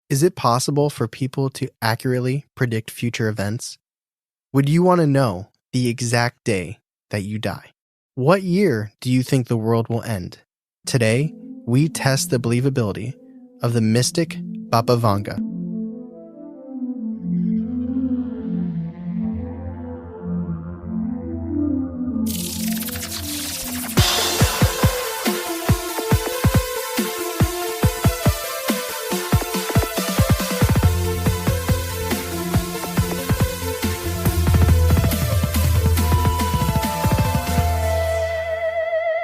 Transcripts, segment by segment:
Is it possible for people to accurately predict future events? Would you want to know the exact day that you die? What year do you think the world will end? Today, we test the believability of the mystic Baba Vanga.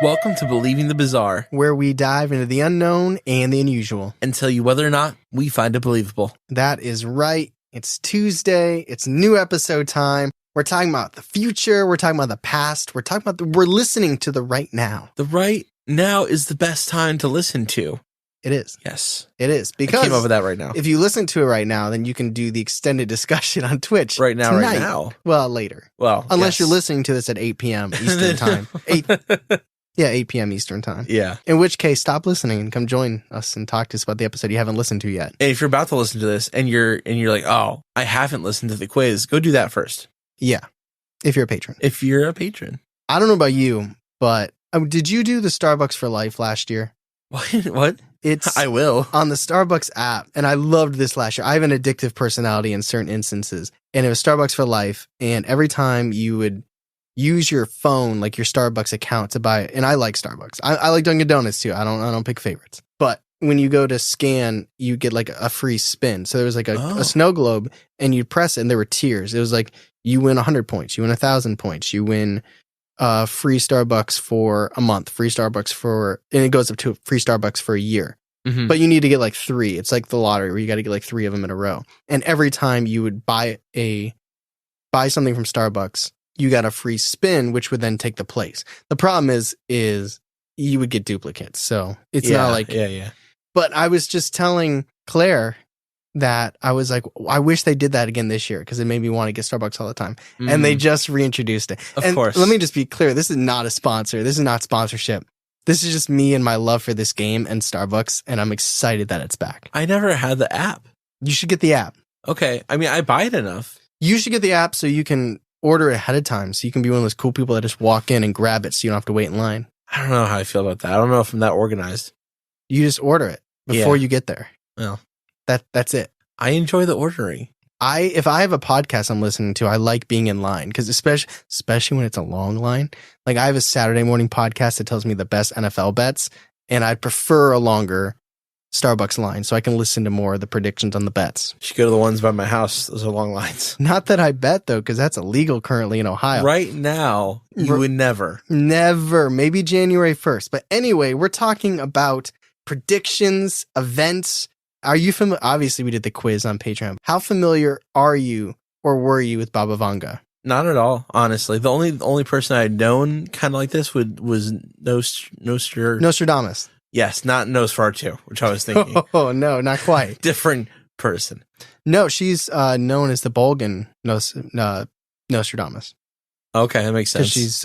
Welcome to Believing the Bizarre, Where we dive into the unknown and the unusual and tell you whether or not we find it believable. That is right. It's Tuesday. It's new episode time. We're talking about the future. We're talking about the past. We're talking about we're listening to the right now. The right now is the best time to listen to. It is. Yes. It is. Because I came up with that right now. If you listen to it right now, then you can do the extended discussion on Twitch. Right now, tonight. right now. Well, later. Well, unless you're listening to this at 8 p.m. Eastern time. 8 p.m. Eastern time. Yeah. In which case, stop listening and come join us and talk to us about the episode you haven't listened to yet. And if you're about to listen to this and you're like, oh, I haven't listened to the quiz, go do that first. Yeah. If you're a patron. If you're a patron. I don't know about you, but did you do the Starbucks for Life last year? What? I will. On the Starbucks app, and I loved this last year. I have an addictive personality in certain instances, and it was Starbucks for Life, and every time you would use your phone, like your Starbucks account to buy it, and I like Starbucks. I like Dunkin' Donuts too. I don't pick favorites. But when you go to scan, you get like a free spin. So there was like a snow globe, and you'd press it, and there were tiers. It was like you win 100 points, you win 1,000 points, you win free Starbucks for a month, free Starbucks for, and it goes up to free Starbucks for a year. Mm-hmm. But you need to get like 3. It's like the lottery where you got to get like 3 of them in a row. And every time you would buy something from Starbucks, you got a free spin, which would then take the place. The problem is you would get duplicates. So it's not like, yeah. But I was just telling Claire that I was like, I wish they did that again this year because it made me want to get Starbucks all the time. And they just reintroduced it. Of course. Let me just be clear. This is not a sponsor. This is not sponsorship. This is just me and my love for this game and Starbucks. And I'm excited that it's back. I never had the app. You should get the app. Okay. I mean, I buy it enough. You should get the app so you can order it ahead of time. So you can be one of those cool people that just walk in and grab it so you don't have to wait in line. I don't know how I feel about that. I don't know if I'm that organized. You just order it before you get there. Well, that's it. I enjoy the ordering. If I have a podcast I'm listening to, I like being in line because especially when it's a long line. Like I have a Saturday morning podcast that tells me the best NFL bets, and I prefer a longer Starbucks line so I can listen to more of the predictions on the bets. You should go to the ones by my house. Those are long lines. Not that I bet though, because that's illegal currently in Ohio. Right now, you would never. Never. Maybe January 1st. But anyway, we're talking about predictions, events. Are you familiar? Obviously, we did the quiz on Patreon. How familiar are you or were you with Baba Vanga? Not at all, honestly. The only person I had known kind of like this was Nostradamus. Yes, not Nosferatu, which I was thinking. Oh, no, not quite. Different person. No, she's known as the Bulgan Nostradamus. Okay, that makes sense. Because she's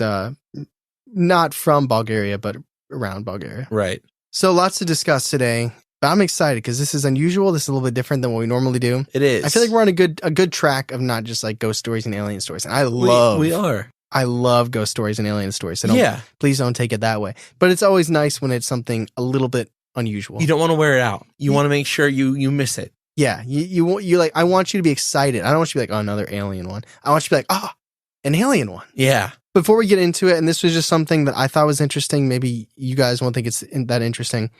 not from Bulgaria, but around Bulgaria. Right. So lots to discuss today. But I'm excited because this is unusual. This is a little bit different than what we normally do. It is. I feel like we're on a good track of not just like ghost stories and alien stories. And we are. I love ghost stories and alien stories. So please don't take it that way. But it's always nice when it's something a little bit unusual. You don't want to wear it out. You want to make sure you miss it. Yeah. You like, I want you to be excited. I don't want you to be like, oh, another alien one. I want you to be like, oh, an alien one. Yeah. Before we get into it, and this was just something that I thought was interesting. Maybe you guys won't think it's that interesting.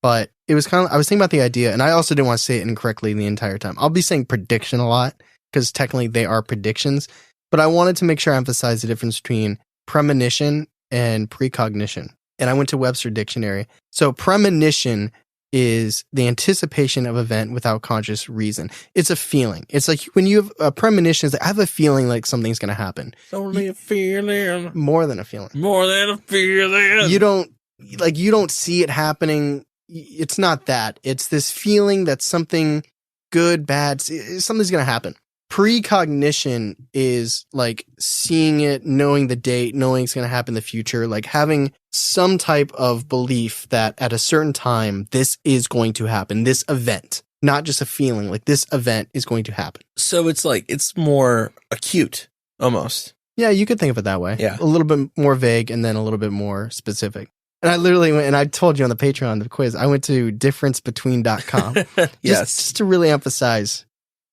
But it was I was thinking about the idea, and I also didn't want to say it incorrectly the entire time. I'll be saying prediction a lot because technically they are predictions, but I wanted to make sure I emphasize the difference between premonition and precognition. And I went to Webster Dictionary. So premonition is the anticipation of event without conscious reason. It's a feeling. It's like when you have a premonition, it's like, I have a feeling like something's going to happen. It's only a feeling. More than a feeling. More than a feeling. You don't see it happening. It's not that. It's this feeling that something good, bad, something's going to happen. Precognition is like seeing it, knowing the date, knowing it's going to happen in the future, like having some type of belief that at a certain time, this is going to happen, this event. not just a feeling. Like this event is going to happen. So it's more acute almost. Yeah, you could think of it that way. Yeah. A little bit more vague and then a little bit more specific. And I literally went, and I told you on the Patreon, the quiz, I went to differencebetween.com Yes. just to really emphasize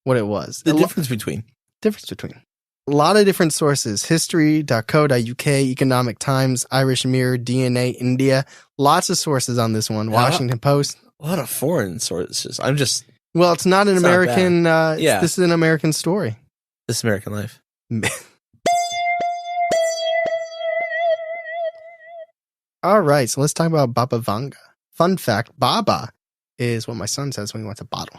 what it was. The difference between. A lot of different sources, history.co.uk, Economic Times, Irish Mirror, DNA, India. Lots of sources on this one. Washington Post. A lot of foreign sources. Well, it's not an It's not American, Yeah. this is an American story. This American life. All right, so let's talk about Baba Vanga. Fun fact, Baba is what my son says when he wants a bottle.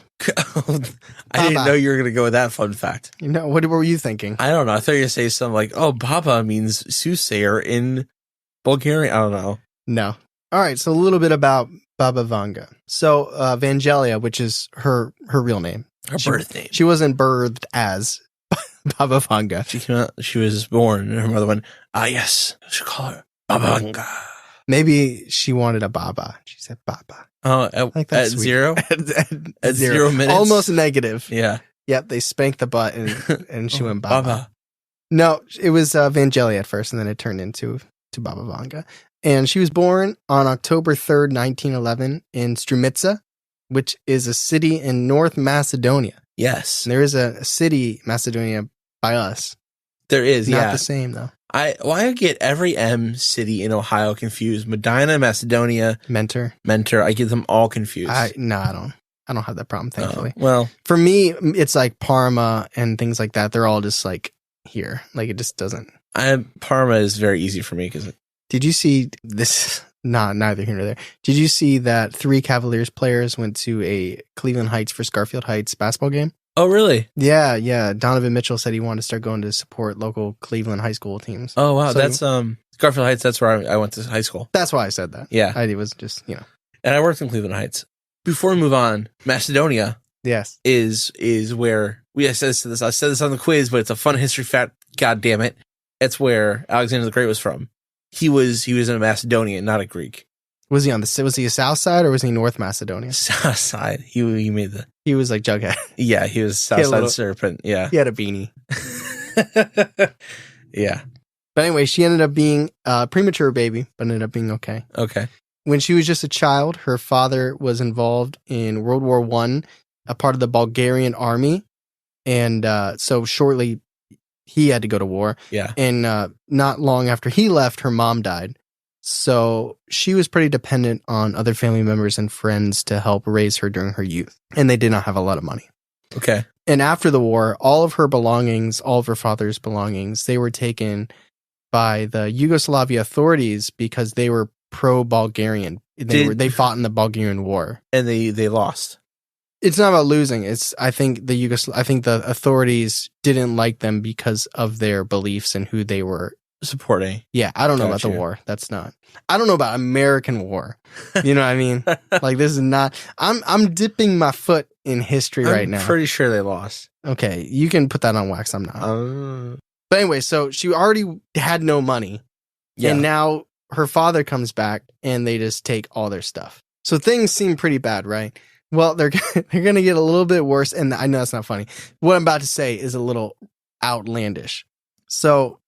I didn't know you were going to go with that fun fact. You know, what were you thinking? I don't know. I thought you were going to say something like, oh, Baba means soothsayer in Bulgarian. I don't know. No. All right, so a little bit about Baba Vanga. So Vangelia, which is her real name. Her birth name. She wasn't birthed as Baba Vanga. She was born, and her mother went, yes, I should call her Baba Vanga. Maybe she wanted a Baba. She said Baba. Oh, at sweet. zero? at 0 minutes? Almost negative. Yeah. Yep, they spanked the butt and she went Baba. Baba. No, it was Vangelia at first, and then it turned into Baba Vanga. And she was born on October 3rd, 1911 in Strumitsa, which is a city in North Macedonia. Yes. And there is a city, Macedonia, by us. There is, Not the same, though. I get every M city in Ohio confused. Medina, Macedonia, Mentor. I get them all confused. I don't have that problem, thankfully. Well, for me, it's like Parma and things like that. They're all just like here. Like it just doesn't. Parma is very easy for me because. Did you see this? Neither here nor there. Did you see that 3 Cavaliers players went to a Cleveland Heights for Garfield Heights basketball game? Oh, really? Yeah. Donovan Mitchell said he wanted to start going to support local Cleveland high school teams. Oh, wow. So That's Garfield Heights. That's where I went to high school. That's why I said that. Yeah. It was just, And I worked in Cleveland Heights. Before we move on, Macedonia. Yes. Is where I said this on the quiz, but it's a fun history fact. God damn it. It's where Alexander the Great was from. He was a Macedonian, not a Greek. Was he was he a south side or was he North Macedonia? South side. He made the. He was like Jughead. Yeah, he was south side serpent. Yeah. He had a beanie. Yeah. But anyway, she ended up being a premature baby, but ended up being okay. Okay. When she was just a child, her father was involved in World War I, a part of the Bulgarian army. And so shortly, he had to go to war. Yeah. And not long after he left, her mom died. So she was pretty dependent on other family members and friends to help raise her during her youth. And they did not have a lot of money. Okay. And after the war, all of her belongings, all of her father's belongings, they were taken by the Yugoslavia authorities because they were pro-Bulgarian. They fought in the Bulgarian War. And they lost. It's not about losing. I think the authorities didn't like them because of their beliefs and who they were supporting. Yeah, I don't know about the war. I don't know about American war. You know what I mean? Like this is not. I'm dipping my foot in history right now. I'm pretty sure they lost. Okay, you can put that on wax. I'm not. But anyway, so she already had no money, and now her father comes back, and they just take all their stuff. So things seem pretty bad, right? Well, they're going to get a little bit worse, and I know it's not funny. What I'm about to say is a little outlandish. So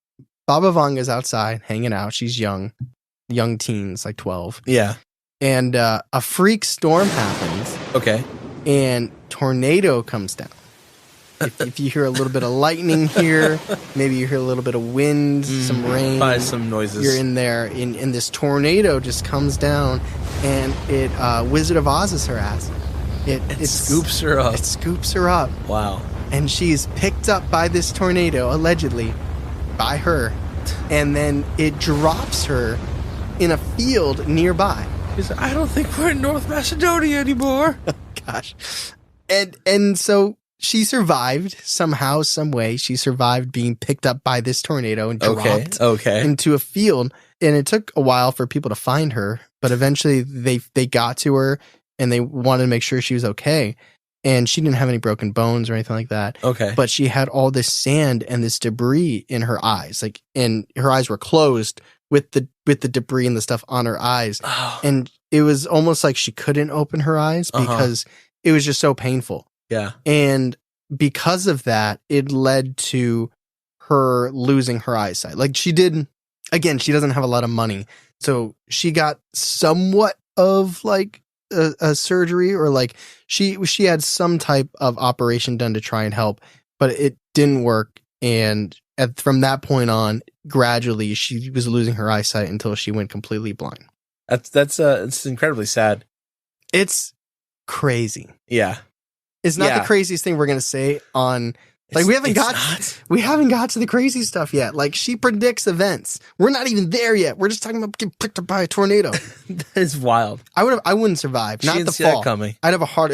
Baba Vanga's outside hanging out. She's young teens, like 12. Yeah. And a freak storm happens. Okay. And tornado comes down. If you hear a little bit of lightning here, maybe you hear a little bit of wind, some rain. Probably some noises. You're in there, and this tornado just comes down, and it Wizard of Oz's her ass. It scoops her up. It scoops her up. Wow. And she's picked up by this tornado, allegedly, by her, and then it drops her in a field nearby. She's like, I don't think we're in North Macedonia anymore. Gosh. And so she survived somehow, some way. She survived being picked up by this tornado and dropped into a field. And it took a while for people to find her, but eventually they got to her and they wanted to make sure she was okay. And she didn't have any broken bones or anything like that. Okay. But she had all this sand and this debris in her eyes. And her eyes were closed with the debris and the stuff on her eyes. Oh. And it was almost like she couldn't open her eyes because it was just so painful. Yeah. And because of that, it led to her losing her eyesight. Like she doesn't have a lot of money. So she got somewhat of like a surgery, or like she had some type of operation done to try and help, but it didn't work. And from that point on, gradually she was losing her eyesight until she went completely blind. It's incredibly sad. It's crazy. Yeah. It's not the craziest thing we're going to say on, like, we haven't got to the crazy stuff yet. Like, she predicts events. We're not even there yet. We're just talking about getting picked up by a tornado. That is wild. I wouldn't survive. She not didn't the see fall. that coming. I'd have a heart.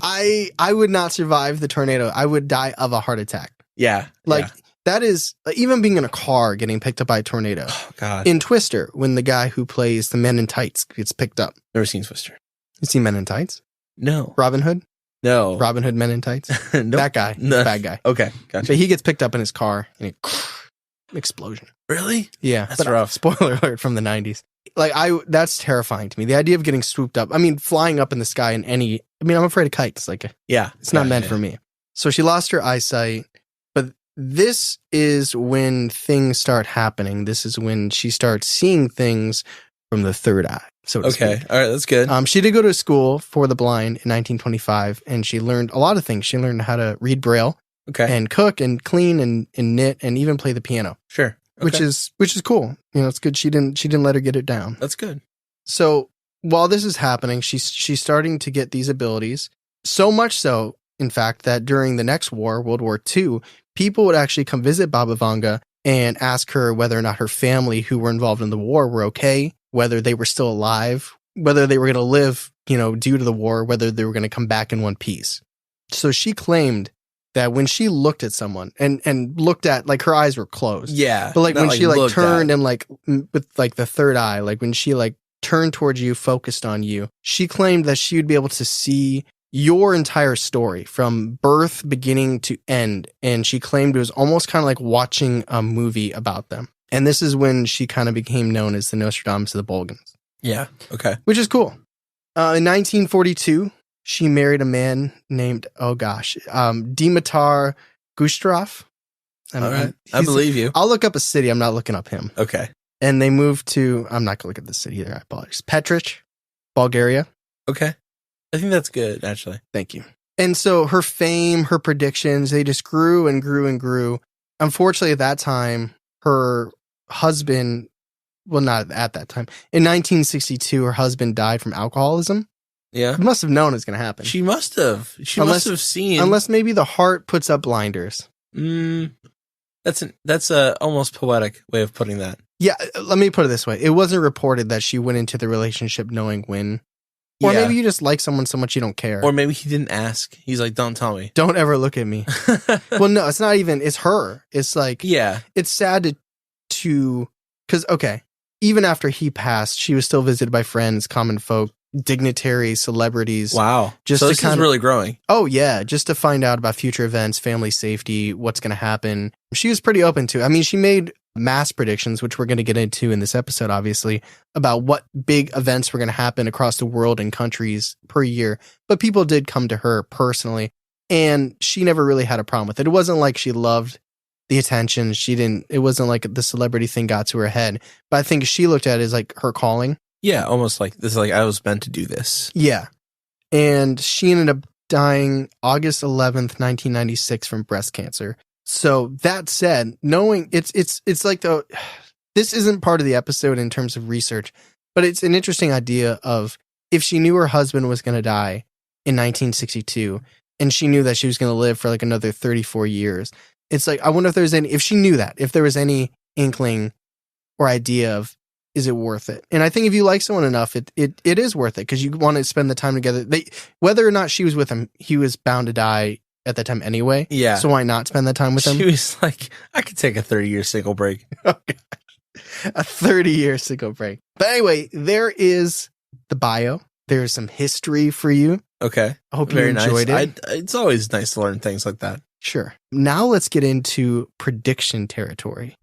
I would not survive the tornado. I would die of a heart attack. Yeah. Like, that is, even being in a car getting picked up by a tornado. Oh, God. In Twister, when the guy who plays the Men in Tights gets picked up. Never seen Twister. You seen Men in Tights? No. Robin Hood? No. Robin Hood Men in Tights? Nope. That guy. No. Bad guy. Okay. Gotcha. But he gets picked up in his car and explosion. Really? Yeah. That's rough. Spoiler alert from the 90s. Like, that's terrifying to me. The idea of getting swooped up. I mean, flying up in the sky I'm afraid of kites. Like, it's not meant for me. So she lost her eyesight. But this is when things start happening. This is when she starts seeing things from the third eye. So to speak. All right, that's good. She did go to school for the blind in 1925, and she learned a lot of things. She learned how to read Braille, and cook and clean and knit and even play the piano. Sure, which is cool. You know, it's good. She didn't let her get it down. That's good. So while this is happening, she's starting to get these abilities. So much so, in fact, that during the next war, World War II, people would actually come visit Baba Vanga and ask her whether or not her family who were involved in the war were okay, whether they were still alive, whether they were going to live, due to the war, whether they were going to come back in one piece. So she claimed that when she looked at someone and looked at, like, her eyes were closed. Yeah. But like when she like turned and like with like the third eye, like when she like turned towards you, focused on you, she claimed that she would be able to see your entire story from birth, beginning to end. And she claimed it was almost kind of like watching a movie about them. And this is when she kind of became known as the Nostradamus of the Balkans. Yeah. Okay. Which is cool. In 1942, she married a man named, Dimitar Gushtarov. All right. I believe you. I'll look up a city. I'm not looking up him. Okay. And they moved to, I'm not going to look at the city either. I apologize. Petrich, Bulgaria. Okay. I think that's good, actually. Thank you. And so her fame, her predictions, they just grew and grew and grew. Unfortunately, at that time, her husband, well, not at that time, in 1962, her husband died from alcoholism. Yeah. She must have known it was going to happen. She must have. Must have seen. Unless maybe the heart puts up blinders. That's a almost poetic way of putting that. Yeah, let me put it this way. It wasn't reported that she went into the relationship knowing when. Or maybe you just like someone so much you don't care. Or maybe he didn't ask. He's like, don't tell me. Don't ever look at me. Well, no, it's not even. It's her. It's like, yeah. It's sad to because, even after he passed, she was still visited by friends, common folk, dignitaries, celebrities. Wow. Just so to this is really growing. Oh, yeah. Just to find out about future events, family safety, what's going to happen. She was pretty open to it. I mean, she made mass predictions, which we're going to get into in this episode, obviously, about what big events were going to happen across the world and countries per year. But people did come to her personally, and she never really had a problem with it. It wasn't like she loved the attention. It wasn't like the celebrity thing got to her head. But I think she looked at it as like her calling. Yeah, almost like this is like I was meant to do this. Yeah. And she ended up dying August 11th, 1996 from breast cancer. So that said, knowing it's like this isn't part of the episode in terms of research, but it's an interesting idea of if she knew her husband was going to die in 1962 and she knew that she was going to live for like another 34 years. It's like, I wonder if she knew that, if there was any inkling or idea of, is it worth it? And I think if you like someone enough, it is worth it because you want to spend the time together. Whether or not she was with him, he was bound to die at that time anyway. Yeah. So why not spend that time with him? She was like, I could take a 30-year single break. Oh, a 30-year single break. But anyway, there is the bio. There's some history for you. Okay. I hope you enjoyed it. It's always nice to learn things like that. Sure. Now let's get into prediction territory.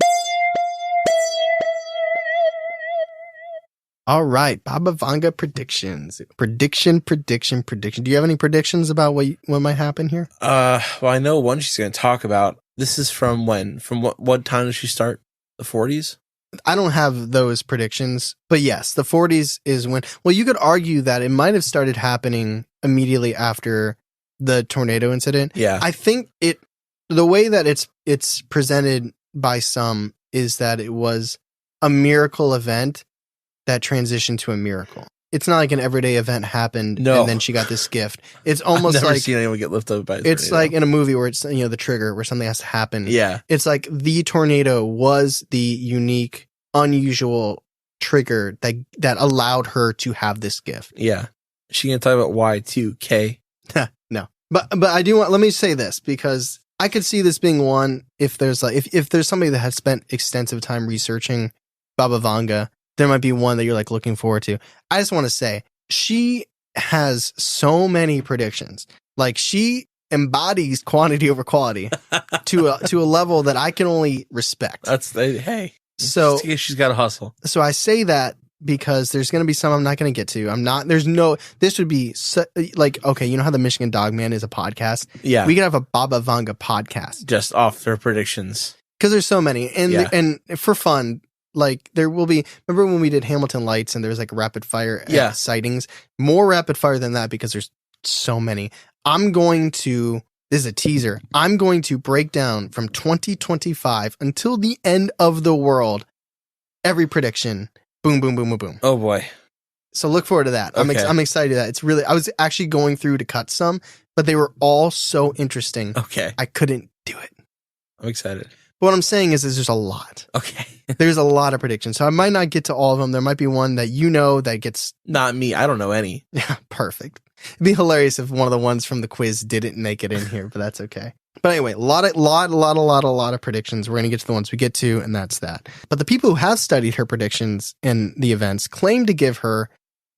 All right, Baba Vanga predictions. Prediction. Do you have any predictions about what might happen here? Well, I know one she's going to talk about. This is from when? From what time does she start? The 40s? I don't have those predictions, but yes, the 40s is when. Well, you could argue that it might have started happening immediately after the tornado incident. Yeah. I think the way that it's presented by some is that it was a miracle event that transitioned to a miracle. It's not like an everyday event happened and then she got this gift. It's almost I've never like seen anyone get lifted up by a it's tornado. like in a movie where it's the trigger where something has to happen. Yeah. It's like the tornado was the unique, unusual trigger that allowed her to have this gift. Yeah. Is she going to talk about Y2K? No. But I do want, let me say this, because I could see this being one if there's like if there's somebody that has spent extensive time researching Baba Vanga, there might be one that you're like looking forward to. I just want to say she has so many predictions. Like she embodies quantity over quality to a level that I can only respect. Hey. So She's got to hustle. So I say that because there's going to be some I'm not going to get to. This would be like, okay, you know how the Michigan Dog Man is a podcast? Yeah. We could have a Baba Vanga podcast. Just off their predictions. Because there's so many. And for fun, like there will be, remember when we did Hamilton Lights and there was like rapid fire sightings? More rapid fire than that because there's so many. This is a teaser. I'm going to break down from 2025 until the end of the world, every prediction. Boom, boom, boom, boom, boom. Oh boy. So look forward to that. Okay. I'm excited to that. It's really, I was actually going through to cut some, but they were all so interesting. Okay. I couldn't do it. I'm excited. But what I'm saying is there's a lot. Okay. There's a lot of predictions. So I might not get to all of them. There might be one that that gets. Not me. I don't know any. Yeah, perfect. It'd be hilarious if one of the ones from the quiz didn't make it in here, but that's okay. But anyway, a lot of predictions. We're going to get to the ones we get to, and that's that. But the people who have studied her predictions and the events claim to give her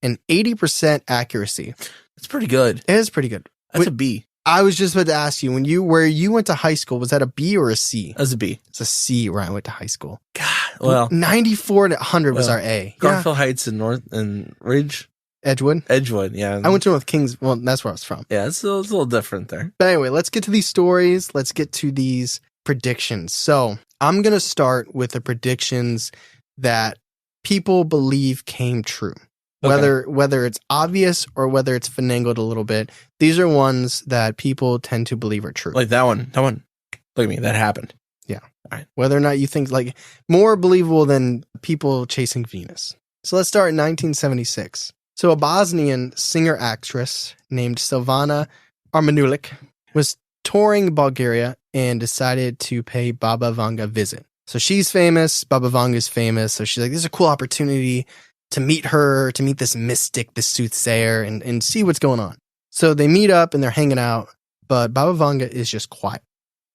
an 80% accuracy. That's pretty good. It is pretty good. That's a B. I was just about to ask you, where you went to high school, was that a B or a C? That's a B. It's a C where I went to high school. God, well. 94 to 100 was our A. Garfield Heights and Ridge. Edgewood, yeah. I went to with Kings. Well, that's where I was from. Yeah, it's a little different there. But anyway, let's get to these stories. Let's get to these predictions. So I'm going to start with the predictions that people believe came true. Okay. Whether it's obvious or whether it's finagled a little bit, these are ones that people tend to believe are true. Like that one. Look at me. That happened. Yeah. All right. Whether or not you think like more believable than people chasing Venus. So let's start in 1976. So a Bosnian singer-actress named Silvana Armanulik was touring Bulgaria and decided to pay Baba Vanga a visit. So she's famous. Baba Vanga's famous. So she's like, this is a cool opportunity to meet her, to meet this mystic, this soothsayer, and see what's going on. So they meet up and they're hanging out, but Baba Vanga is just quiet.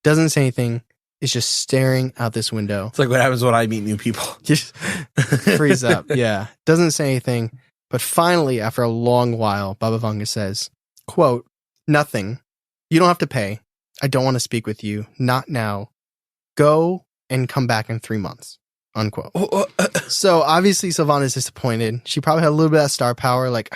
Doesn't say anything. Is just staring out this window. It's like what happens when I meet new people. Just freeze up. Yeah. Doesn't say anything. But finally, after a long while, Baba Vanga says, quote, nothing. You don't have to pay. I don't want to speak with you. Not now. Go and come back in 3 months. Unquote. So obviously Silvana's disappointed. She probably had a little bit of star power. Like,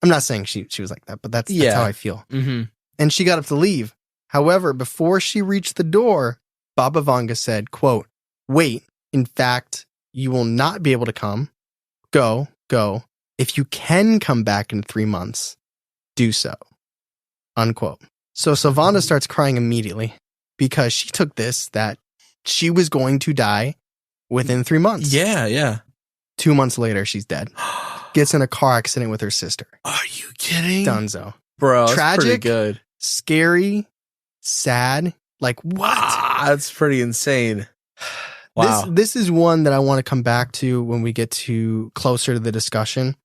I'm not saying she was like that, but that's how I feel. Mm-hmm. And she got up to leave. However, before she reached the door, Baba Vanga said, quote, wait, in fact, you will not be able to come. Go. If you can come back in 3 months, do so. Unquote. So Silvana starts crying immediately because she took this that she was going to die within 3 months. Yeah. 2 months later, she's dead. Gets in a car accident with her sister. Are you kidding? Dunzo. Bro, that's Tragic, pretty good. Scary, sad. Like, what? That's pretty insane. Wow. This is one that I want to come back to when we get to closer to the discussion.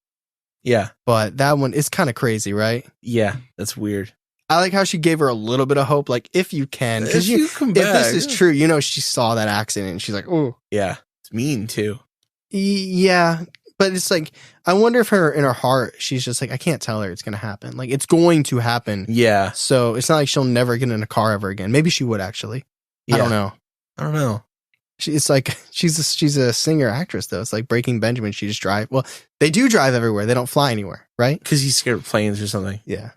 Yeah. But that one is kind of crazy, right? Yeah, that's weird. I like how she gave her a little bit of hope, like, if you can. Because if this is true, she saw that accident and she's like, oh. Yeah, it's mean too. Yeah, but it's like, I wonder if in her heart, she's just like, I can't tell her it's going to happen. Like, it's going to happen. Yeah. So it's not like she'll never get in a car ever again. Maybe she would actually. Yeah. I don't know. It's like she's a singer actress though. It's like Breaking Benjamin. She just drive. Well, they do drive everywhere. They don't fly anywhere, right? Because he's scared of planes or something. Yeah.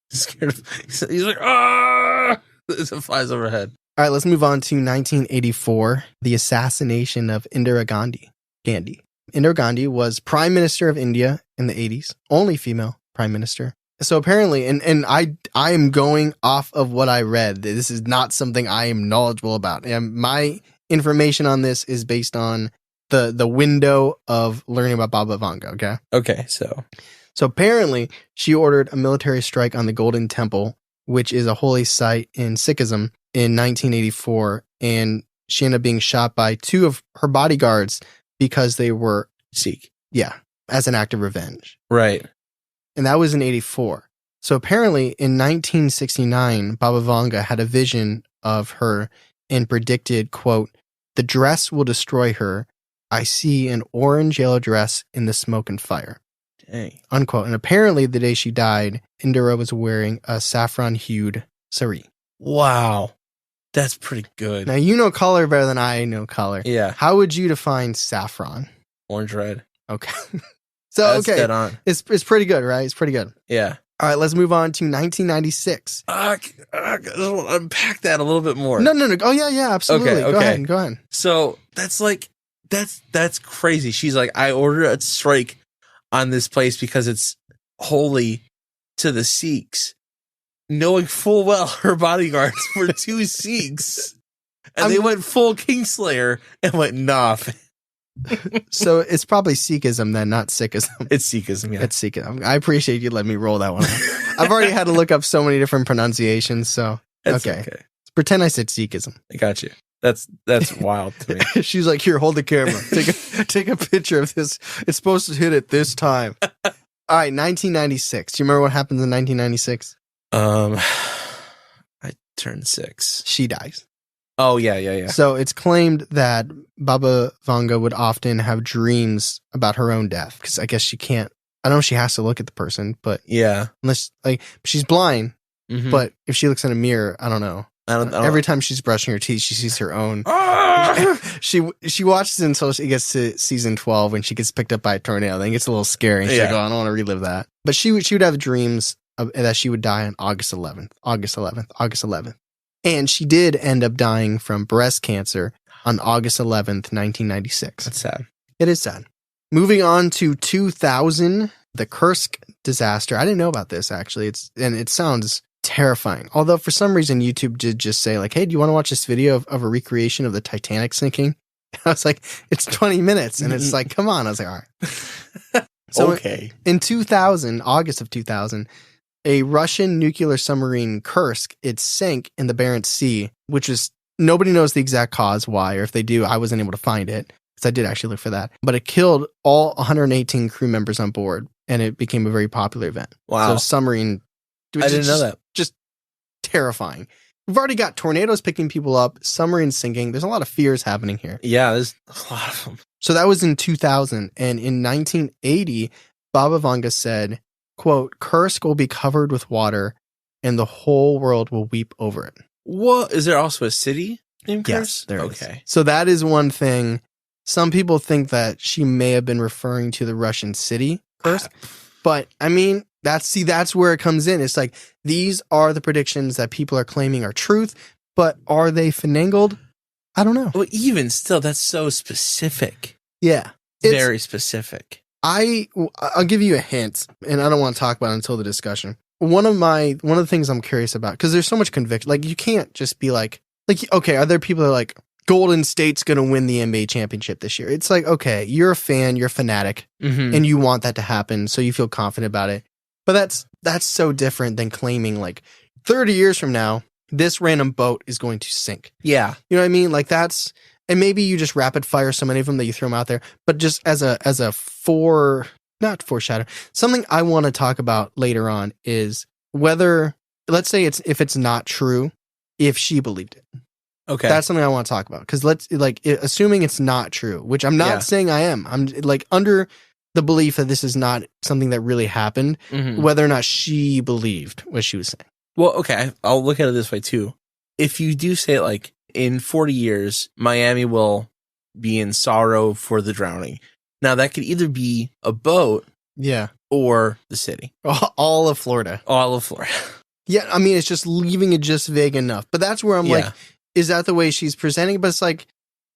He's scared of. He's like, ah! As it flies overhead. All right, let's move on to 1984, the assassination of Indira Gandhi. Indira Gandhi was Prime Minister of India in the 80s, only female Prime Minister. So apparently, and I am going off of what I read. This is not something I am knowledgeable about. And my information on this is based on the window of learning about Baba Vanga, okay? Okay, so apparently, she ordered a military strike on the Golden Temple, which is a holy site in Sikhism, in 1984, and she ended up being shot by two of her bodyguards because they were Sikh. Yeah, as an act of revenge. Right. And that was in 84. So apparently in 1969, Baba Vanga had a vision of her and predicted, quote, "The dress will destroy her. I see an orange yellow dress in the smoke and fire." Dang. Unquote. And apparently the day she died, Indira was wearing a saffron-hued sari. Wow. That's pretty good. Now, you know color better than I know color. Yeah. How would you define saffron? Orange red. Okay. So, That's okay. dead on. It's pretty good, right? It's pretty good. Yeah. All right, let's move on to 1996. Unpack that a little bit more. No. Oh, yeah, absolutely. Okay. Go ahead. So that's crazy. She's like, I ordered a strike on this place because it's holy to the Sikhs, knowing full well her bodyguards were two Sikhs, and they went full Kingslayer and went, nah. So it's probably Sikhism then, not Sikhism. It's Sikhism, yeah. It's Sikhism. I appreciate you letting me roll that one. I've already had to look up so many different pronunciations, so okay. Pretend I said Sikhism. I got you. That's wild to me. She's like, here, hold the camera. Take a picture of this. It's supposed to hit at this time. All right, 1996. Do you remember what happens in 1996? I turned 6. She dies. Oh, yeah. So it's claimed that Baba Vanga would often have dreams about her own death because I guess she can't. I don't know if she has to look at the person, but yeah, unless like she's blind. Mm-hmm. But if she looks in a mirror, I don't know. I don't Every time she's brushing her teeth, she sees her own. She watches it until she gets to season 12 when she gets picked up by a tornado. Then it gets a little scary. And she's like, oh, I don't want to relive that. But she would have dreams that she would die on August 11th. And she did end up dying from breast cancer on August 11th, 1996. That's sad. It is sad. Moving on to 2000, the Kursk disaster. I didn't know about this, actually. It sounds terrifying. Although for some reason, YouTube did just say like, hey, do you want to watch this video of a recreation of the Titanic sinking? I was like, it's 20 minutes. And it's like, come on. I was like, all right. So okay. In 2000, August of 2000, a Russian nuclear submarine, Kursk, it sank in the Barents Sea, which is, nobody knows the exact cause, why, or if they do, I wasn't able to find it, because I did actually look for that. But it killed all 118 crew members on board, and it became a very popular event. Wow. So submarine... I didn't know that. Just terrifying. We've already got tornadoes picking people up, submarines sinking. There's a lot of fears happening here. Yeah, there's a lot of them. So that was in 2000, and in 1980, Baba Vanga said, quote, Kursk will be covered with water and the whole world will weep over it. What? Is there also a city named Kursk? Yes, there is. Okay. So that is one thing. Some people think that she may have been referring to the Russian city, Kursk. But, I mean, that's where it comes in. It's like, these are the predictions that people are claiming are truth, but are they finagled? I don't know. Well, even still, that's so specific. Yeah. Very specific. I'll give you a hint, and I don't want to talk about it until the discussion. One of the things I'm curious about, because there's so much conviction. Like, you can't just be like, okay, are there people that are like, Golden State's going to win the NBA championship this year? It's like, okay, you're a fan, you're a fanatic, and you want that to happen, so you feel confident about it. But that's so different than claiming, like, 30 years from now, this random boat is going to sink. Yeah. You know what I mean? Like, that's... And maybe you just rapid fire so many of them that you throw them out there. But just as a not foreshadow, something I want to talk about later on is whether, let's say if it's not true, if she believed it. Okay. That's something I want to talk about. Because assuming it's not true, which I'm not saying I am. I'm like under the belief that this is not something that really happened, whether or not she believed what she was saying. Well, okay. I'll look at it this way too. If you do say it like, in 40 years, Miami will be in sorrow for the drowning. Now, that could either be a boat Yeah. or the city. All of Florida. All of Florida. Yeah, I mean, it's just leaving it just vague enough. But that's where I'm like, is that the way she's presenting? But it's like,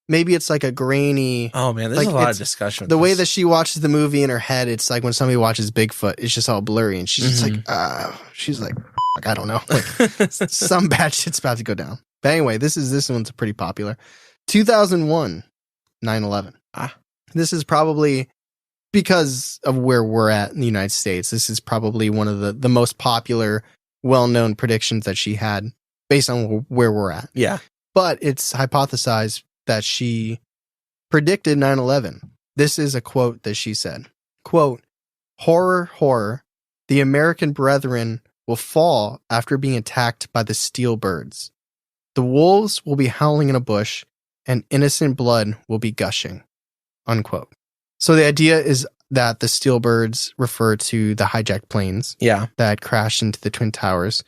maybe it's like a grainy. Oh, man, there's like, a lot of discussion. The way that she watches the movie in her head, it's like when somebody watches Bigfoot, it's just all blurry. And she's just like, I don't know. Like, some bad shit's about to go down. But anyway, this one's pretty popular. 2001, 9/11. This is probably, because of where we're at in the United States, this is probably one of the most popular, well-known predictions that she had based on where we're at. Yeah. But it's hypothesized that she predicted 9/11. This is a quote that she said, quote, "Horror, horror, the American brethren will fall after being attacked by the steel birds. The wolves will be howling in a bush and innocent blood will be gushing," unquote. So the idea is that the steel birds refer to the hijacked planes that crashed into the Twin Towers.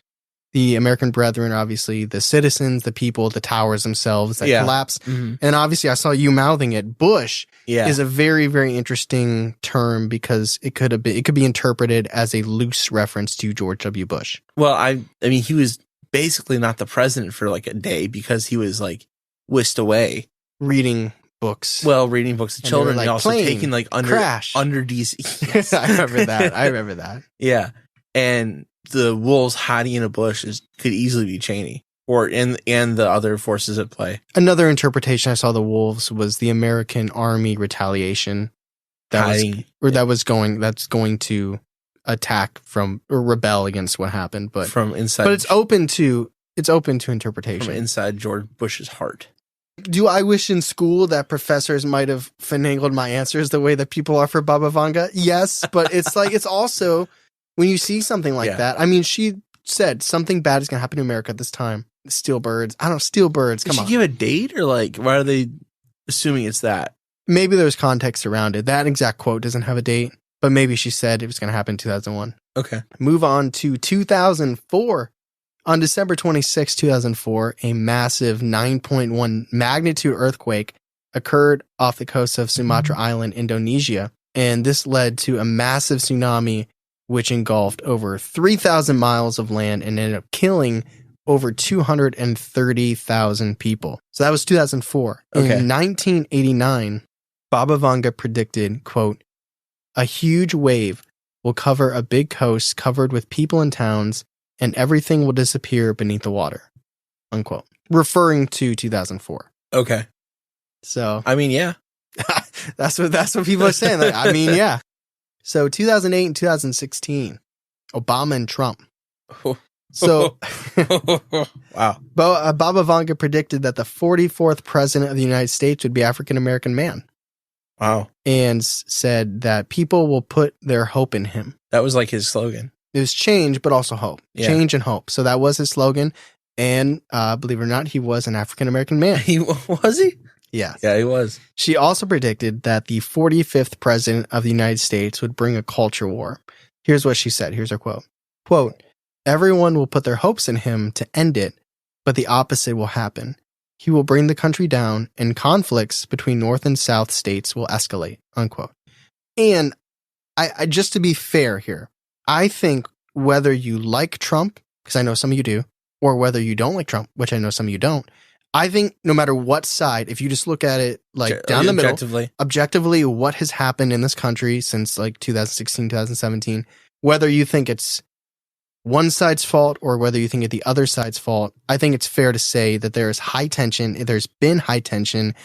The American brethren, obviously, the citizens, the people, the towers themselves that collapse. Mm-hmm. And obviously, I saw you mouthing it. Bush is a very, very interesting term because it could be interpreted as a loose reference to George W. Bush. Well, I mean, he was basically not the president for like a day because he was like whisked away. Reading books. Well, reading books to children, like, and also taking like under DC. Yes. I remember that. Yeah. And the wolves hiding in a bush could easily be Cheney and the other forces at play. Another interpretation I saw the wolves was the American Army retaliation that's going to attack from or rebel against what happened, but from inside. But it's open to interpretation from inside George Bush's heart. Do I wish in school that professors might have finagled my answers the way that people are for Baba Vanga? Yes, but it's like, it's also, when you see something like that, I mean, she said something bad is going to happen to America at this time. Steel birds. Steel birds. Come on. Did she give a date or like, why are they assuming it's that? Maybe there's context around it. That exact quote doesn't have a date, but maybe she said it was going to happen in 2001. Okay. Move on to 2004. On December 26, 2004, a massive 9.1 magnitude earthquake occurred off the coast of Sumatra Island, Indonesia, and this led to a massive tsunami which engulfed over 3,000 miles of land and ended up killing over 230,000 people. So that was 2004. Okay. In 1989, Baba Vanga predicted, quote, "A huge wave will cover a big coast covered with people and towns, and everything will disappear beneath the water," unquote. Referring to 2004. Okay. So I mean, yeah. that's what people are saying. Like, I mean, yeah. So 2008 and 2016, Obama and Trump. So wow. Baba Vanga predicted that the 44th president of the United States would be African-American man. Wow. And said that people will put their hope in him. That was like his slogan. It was change, but also hope. Yeah. Change and hope. So that was his slogan. And believe it or not, he was an African-American man. Was he? Yes. Yeah, he was. She also predicted that the 45th president of the United States would bring a culture war. Here's what she said. Here's her quote. Quote, "Everyone will put their hopes in him to end it, but the opposite will happen. He will bring the country down and conflicts between North and South states will escalate," unquote. And I just to be fair here, I think whether you like Trump, because I know some of you do, or whether you don't like Trump, which I know some of you don't, I think no matter what side, if you just look at it like down the middle, objectively, what has happened in this country since like 2016, 2017, whether you think it's one side's fault or whether you think it's the other side's fault, I think it's fair to say that there is high tension. There's been high tension.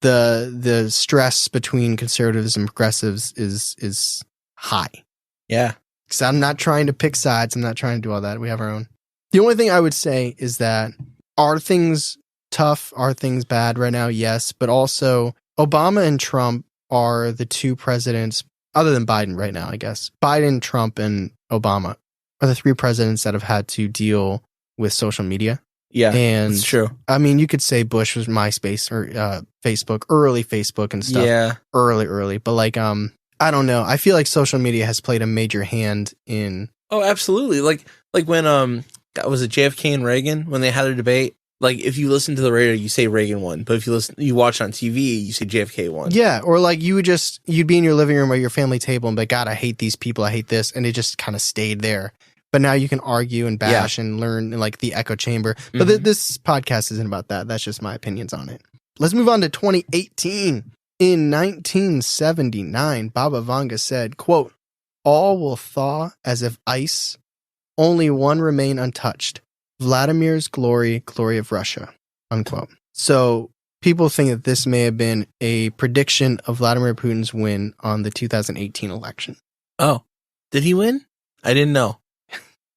The stress between conservatives and progressives is high. Yeah. Because I'm not trying to pick sides. I'm not trying to do all that. We have our own. The only thing I would say is that are things tough? Are things bad right now? Yes. But also Obama and Trump are the two presidents, other than Biden right now, I guess. Biden, Trump, and Obama are the three presidents that have had to deal with social media. Yeah, and that's true. I mean, you could say Bush was MySpace or Facebook, early Facebook and stuff. Yeah. Early. But like, I don't know. I feel like social media has played a major hand in. Oh, absolutely. Like when, was it JFK and Reagan when they had a debate? like if you listen to the radio, you say Reagan won, but if you watch on TV, you say JFK won. Yeah, or like you'd be in your living room or your family table and be like, God, I hate these people, I hate this, and it just kind of stayed there. But now you can argue and bash and learn in like the echo chamber. But this podcast isn't about that. That's just my opinions on it. Let's move on to 2018. In 1979, Baba Vanga said, quote, "All will thaw as if ice. Only one remain untouched. Vladimir's glory, glory of Russia." Unquote. So people think that this may have been a prediction of Vladimir Putin's win on the 2018 election. Oh, did he win? I didn't know.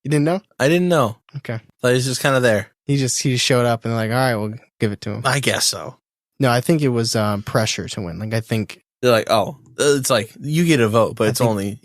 You didn't know? I didn't know. Okay. But he's just kind of there. He just showed up and like, all right, we'll give it to him. I guess so. No, I think it was pressure to win. Like I think they're like, oh, it's like you get a vote, but it's only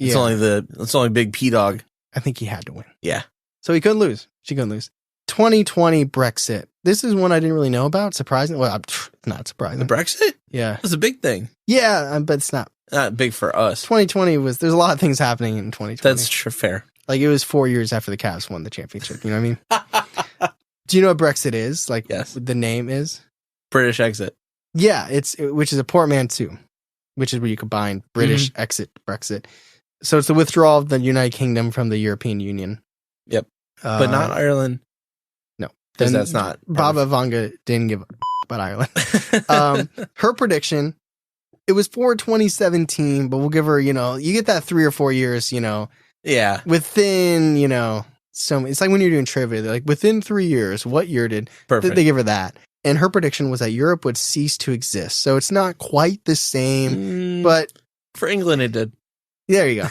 Big P Dog. I think he had to win. Yeah. So he couldn't lose. She couldn't lose. 2020 Brexit. This is one I didn't really know about. Surprising. Well, not surprising. The Brexit? Yeah. It's a big thing. Yeah, but it's not. Not big for us. 2020 there's a lot of things happening in 2020. That's fair. Like it was 4 years after the Cavs won the championship. You know what I mean? Do you know what Brexit is? Like yes. The name is? British exit. Yeah, which is a portmanteau, which is where you combine British exit, Brexit. So it's the withdrawal of the United Kingdom from the European Union. Yep. But not Ireland. No. Because that's not. Baba Vanga didn't give a about Ireland. Her prediction, it was for 2017, but we'll give her, you get that 3 or 4 years, Yeah. Within, so it's like when you're doing trivia, they're like, within 3 years, what year did they give her that? And her prediction was that Europe would cease to exist. So it's not quite the same, but for England, it did. There you go.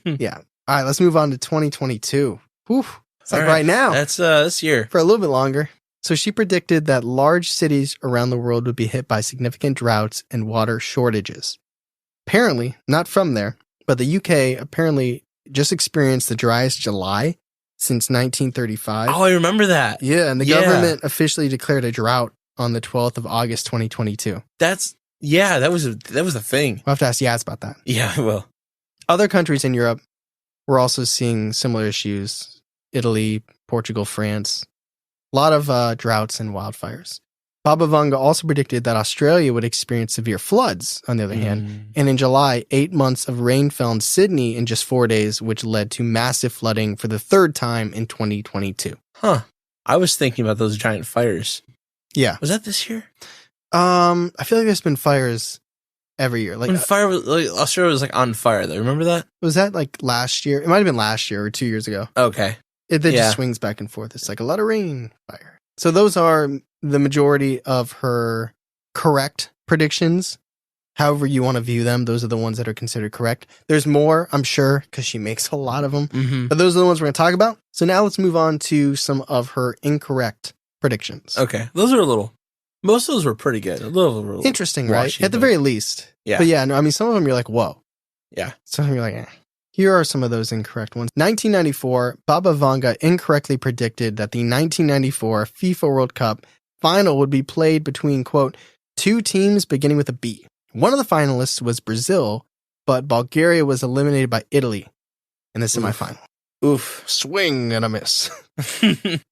Yeah. All right, let's move on to 2022. Whew. It's like right now. That's this year. For a little bit longer. So she predicted that large cities around the world would be hit by significant droughts and water shortages. Apparently, not from there, but the UK apparently just experienced the driest July since 1935. Oh, I remember that. Yeah, and the government officially declared a drought on the 12th of August, 2022. That was a thing. We'll have to ask Yaz about that. Yeah, I will. Other countries in Europe were also seeing similar issues. Italy, Portugal, France. A lot of droughts and wildfires. Baba Vanga also predicted that Australia would experience severe floods, on the other hand. And in July, 8 months of rain fell in Sydney in just 4 days, which led to massive flooding for the third time in 2022. Huh. I was thinking about those giant fires. Yeah. Was that this year? I feel like there's been fires every year. Like Australia was like on fire though. Remember that? Was that like last year? It might have been last year or 2 years ago. Okay. It just swings back and forth. It's like a lot of rain, fire. So those are the majority of her correct predictions. However you want to view them, those are the ones that are considered correct. There's more, I'm sure, because she makes a lot of them. But those are the ones we're going to talk about. So now let's move on to some of her incorrect predictions. Okay. Those are most of those were pretty good. A little interesting, right? At the very least. Yeah. But yeah, no, I mean, some of them you're like, whoa. Yeah. Some of them you're like, eh. Here are some of those incorrect ones. 1994, Baba Vanga incorrectly predicted that the 1994 FIFA World Cup final would be played between, quote, 2 teams beginning with a B. One of the finalists was Brazil, but Bulgaria was eliminated by Italy in the semifinal. Oof. Swing and a miss.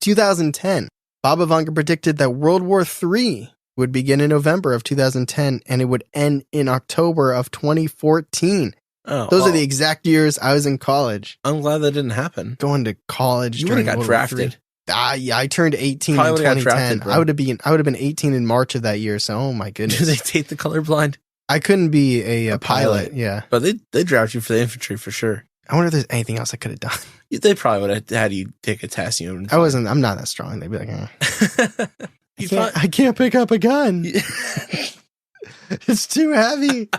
2010, Baba Vanga predicted that World War III would begin in November of 2010 and it would end in October of 2014. Oh, those are the exact years I was in college. I'm glad that didn't happen. Going to college. You would have got drafted. Yeah, I turned 18 in 2010. I would have been 18 in March of that year. So, oh my goodness. Did they take the colorblind? I couldn't be a pilot. Yeah, but they draft you for the infantry for sure. I wonder if there's anything else I could have done. They probably would have had you take a test. I'm not that strong. They'd be like, I can't pick up a gun. It's too heavy.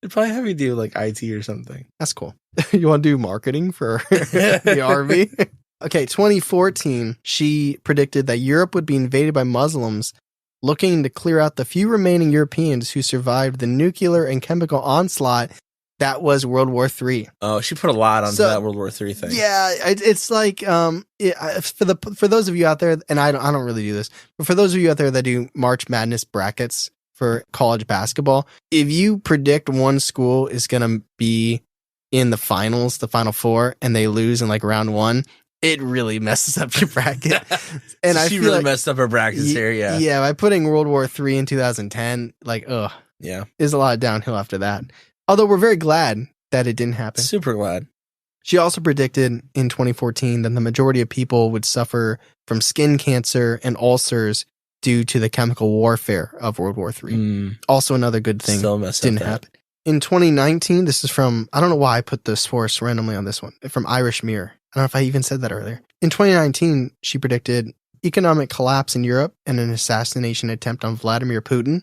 They'd probably have you do like IT or something. That's cool. You want to do marketing for the Army? Okay, 2014, she predicted that Europe would be invaded by Muslims looking to clear out the few remaining Europeans who survived the nuclear and chemical onslaught that was World War III. Oh, she put a lot onto that World War III thing. Yeah, it's like for those of you out there, and I don't really do this, but for those of you out there that do March Madness brackets for college basketball, if you predict one school is going to be in the finals, the Final Four, and they lose in like round 1, it really messes up your bracket. And I she feel really like, messed up her brackets here. Yeah. Yeah, by putting World War III in 2010, like, Yeah. there's a lot of downhill after that. Although we're very glad that it didn't happen. Super glad. She also predicted in 2014 that the majority of people would suffer from skin cancer and ulcers due to the chemical warfare of World War III. Also another good thing didn't happen. In 2019, this is from, I don't know why I put the source randomly on this one, from Irish Mirror. I don't know if I even said that earlier. In 2019, she predicted economic collapse in Europe and an assassination attempt on Vladimir Putin.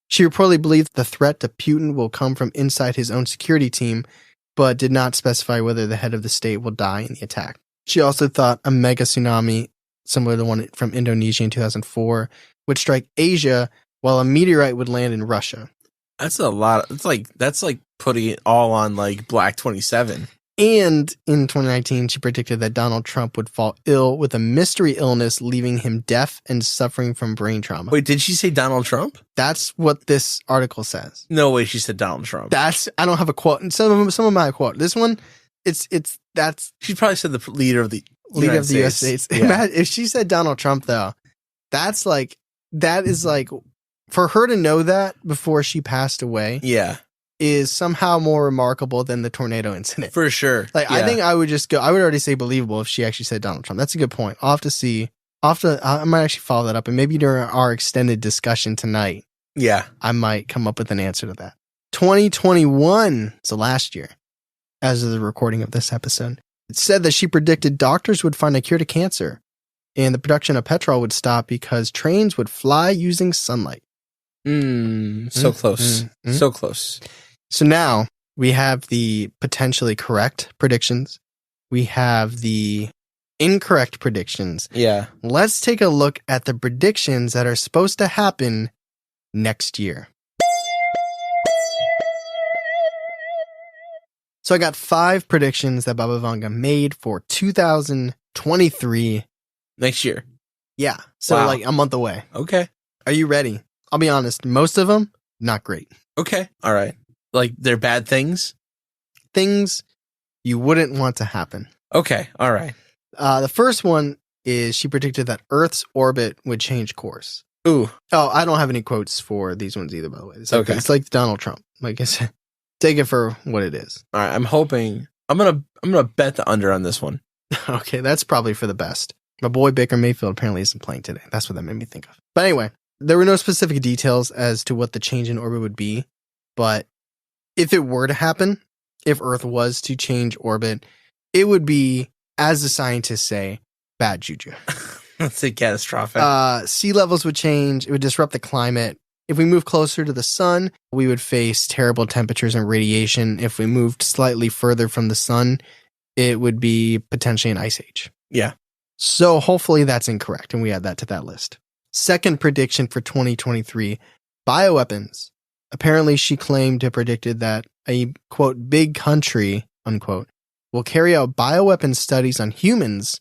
She reportedly believed the threat to Putin will come from inside his own security team, but did not specify whether the head of the state will die in the attack. She also thought a mega tsunami, similar to the one from Indonesia in 2004, would strike Asia, while a meteorite would land in Russia. That's a lot. That's like putting it all on like Black 27. And in 2019, she predicted that Donald Trump would fall ill with a mystery illness, leaving him deaf and suffering from brain trauma. Wait, did she say Donald Trump? That's what this article says. No way, she said Donald Trump. I don't have a quote. And some of my quote. This one, that's she probably said the leader of the U.S. States. Yeah. If she said Donald Trump, though, that is like for her to know that before she passed away. Yeah. Is somehow more remarkable than the tornado incident. For sure. Like, yeah. I think I would already say believable if she actually said Donald Trump. That's a good point. I'll have to see. I might actually follow that up. And maybe during our extended discussion tonight, yeah, I might come up with an answer to that. 2021, so last year, as of the recording of this episode, it said that she predicted doctors would find a cure to cancer and the production of petrol would stop because trains would fly using sunlight. So close. So close. So now we have the potentially correct predictions. We have the incorrect predictions. Yeah. Let's take a look at the predictions that are supposed to happen next year. So I got 5 predictions that Baba Vanga made for 2023. Next year. Yeah. So like a month away. Okay. Are you ready? I'll be honest. Most of them, not great. Okay. All right. Like they're bad things? Things you wouldn't want to happen. Okay. All right. The first one is she predicted that Earth's orbit would change course. Ooh. Oh, I don't have any quotes for these ones either, by the way. It's okay. It's like Donald Trump. Like I said, take it for what it is. All right. I'm hoping I'm gonna bet the under on this one. Okay, that's probably for the best. My boy Baker Mayfield apparently isn't playing today. That's what that made me think of. But anyway, there were no specific details as to what the change in orbit would be, but if it were to happen, if Earth was to change orbit, it would be, as the scientists say, bad juju. Let's say catastrophic. Sea levels would change. It would disrupt the climate. If we move closer to the sun, we would face terrible temperatures and radiation. If we moved slightly further from the sun, it would be potentially an ice age. Yeah. So hopefully that's incorrect, and we add that to that list. Second prediction for 2023, bioweapons. Apparently, she claimed to have predicted that a, quote, big country, unquote, will carry out bioweapon studies on humans,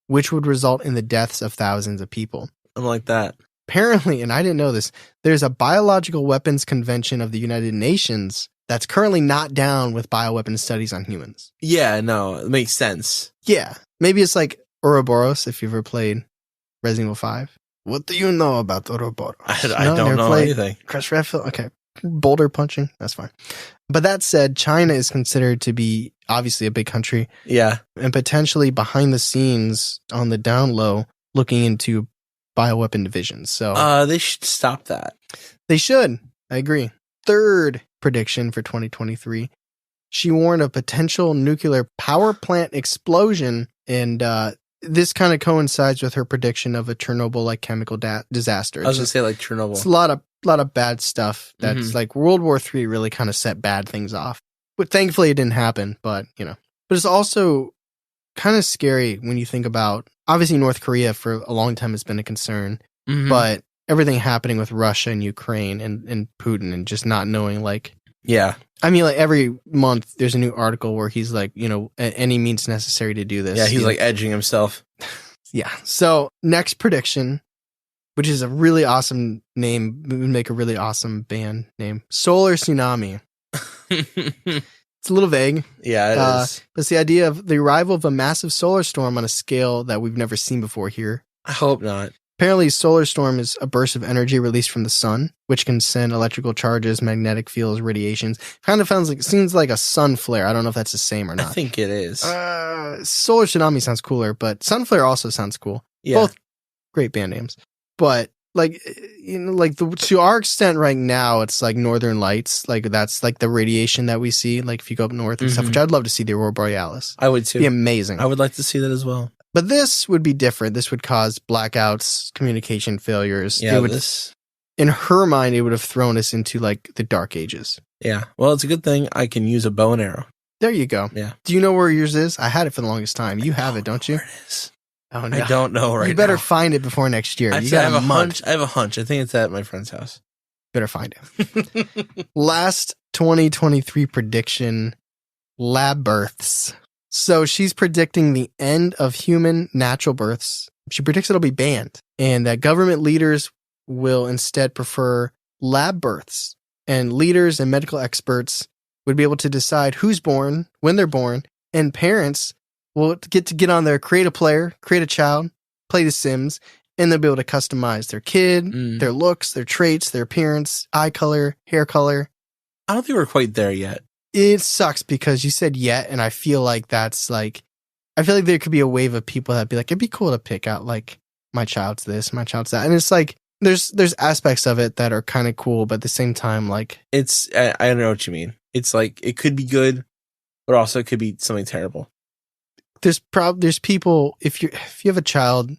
which would result in the deaths of thousands of people. I'm like that. Apparently, and I didn't know this, there's a biological weapons convention of the United Nations that's currently not down with bioweapon studies on humans. Yeah, no, it makes sense. Yeah. Maybe it's like Ouroboros, if you've ever played Resident Evil 5. What do you know about Ouroboros? I don't know anything. Crush Redfield? Okay. Boulder punching? That's fine. But that said, China is considered to be obviously a big country. Yeah. And potentially behind the scenes on the down low looking into bioweapon divisions. So they should stop that. They should. I agree. Third prediction for 2023. She warned of potential nuclear power plant explosion, and this kind of coincides with her prediction of a Chernobyl-like chemical disaster. I was going to say like Chernobyl. It's a lot of bad stuff. That's like World War III really kind of set bad things off. But thankfully it didn't happen, but But it's also kind of scary when you think about, obviously North Korea for a long time has been a concern, but everything happening with Russia and Ukraine and Putin and just not knowing like... Yeah. I mean, like every month there's a new article where he's like, any means necessary to do this. Yeah, he's like edging himself. Yeah. So next prediction, which is a really awesome name, would make a really awesome band name. Solar Tsunami. It's a little vague. Yeah, it is. But it's the idea of the arrival of a massive solar storm on a scale that we've never seen before here. I hope not. Apparently, a solar storm is a burst of energy released from the sun, which can send electrical charges, magnetic fields, radiations. Kind of seems like a sun flare. I don't know if that's the same or not. I think it is. Solar tsunami sounds cooler, but sun flare also sounds cool. Yeah. Both great band names. But like, to our extent right now, it's like Northern Lights. Like that's like the radiation that we see. Like if you go up north and stuff, which I'd love to see the Aurora Borealis. I would too. It'd be amazing. I would like to see that as well. But this would be different. This would cause blackouts, communication failures. Yeah, in her mind, it would have thrown us into like the dark ages. Yeah. Well, it's a good thing I can use a bow and arrow. There you go. Yeah. Do you know where yours is? I had it for the longest time. You have it, don't you? Where it is. Oh, no. I don't know right now. You better find it before next year. Actually, You got I have a a month. hunch. I have a hunch. I think it's at my friend's house. Better find it. Last 2023 prediction, lab births. So she's predicting the end of human natural births. She predicts it'll be banned and that government leaders will instead prefer lab births, and leaders and medical experts would be able to decide who's born, when they're born, and parents will get on there, create a player, create a child, play The Sims, and they'll be able to customize their kid, their looks, their traits, their appearance, eye color, hair color. I don't think we're quite there yet. It sucks because you said yet, and I feel like that's like, I feel like there could be a wave of people that'd be like, it'd be cool to pick out like my child's this, my child's that. And it's like, there's aspects of it that are kind of cool, but at the same time, like, I don't know what you mean. It's like, it could be good, but also it could be something terrible. There's people, if you have a child,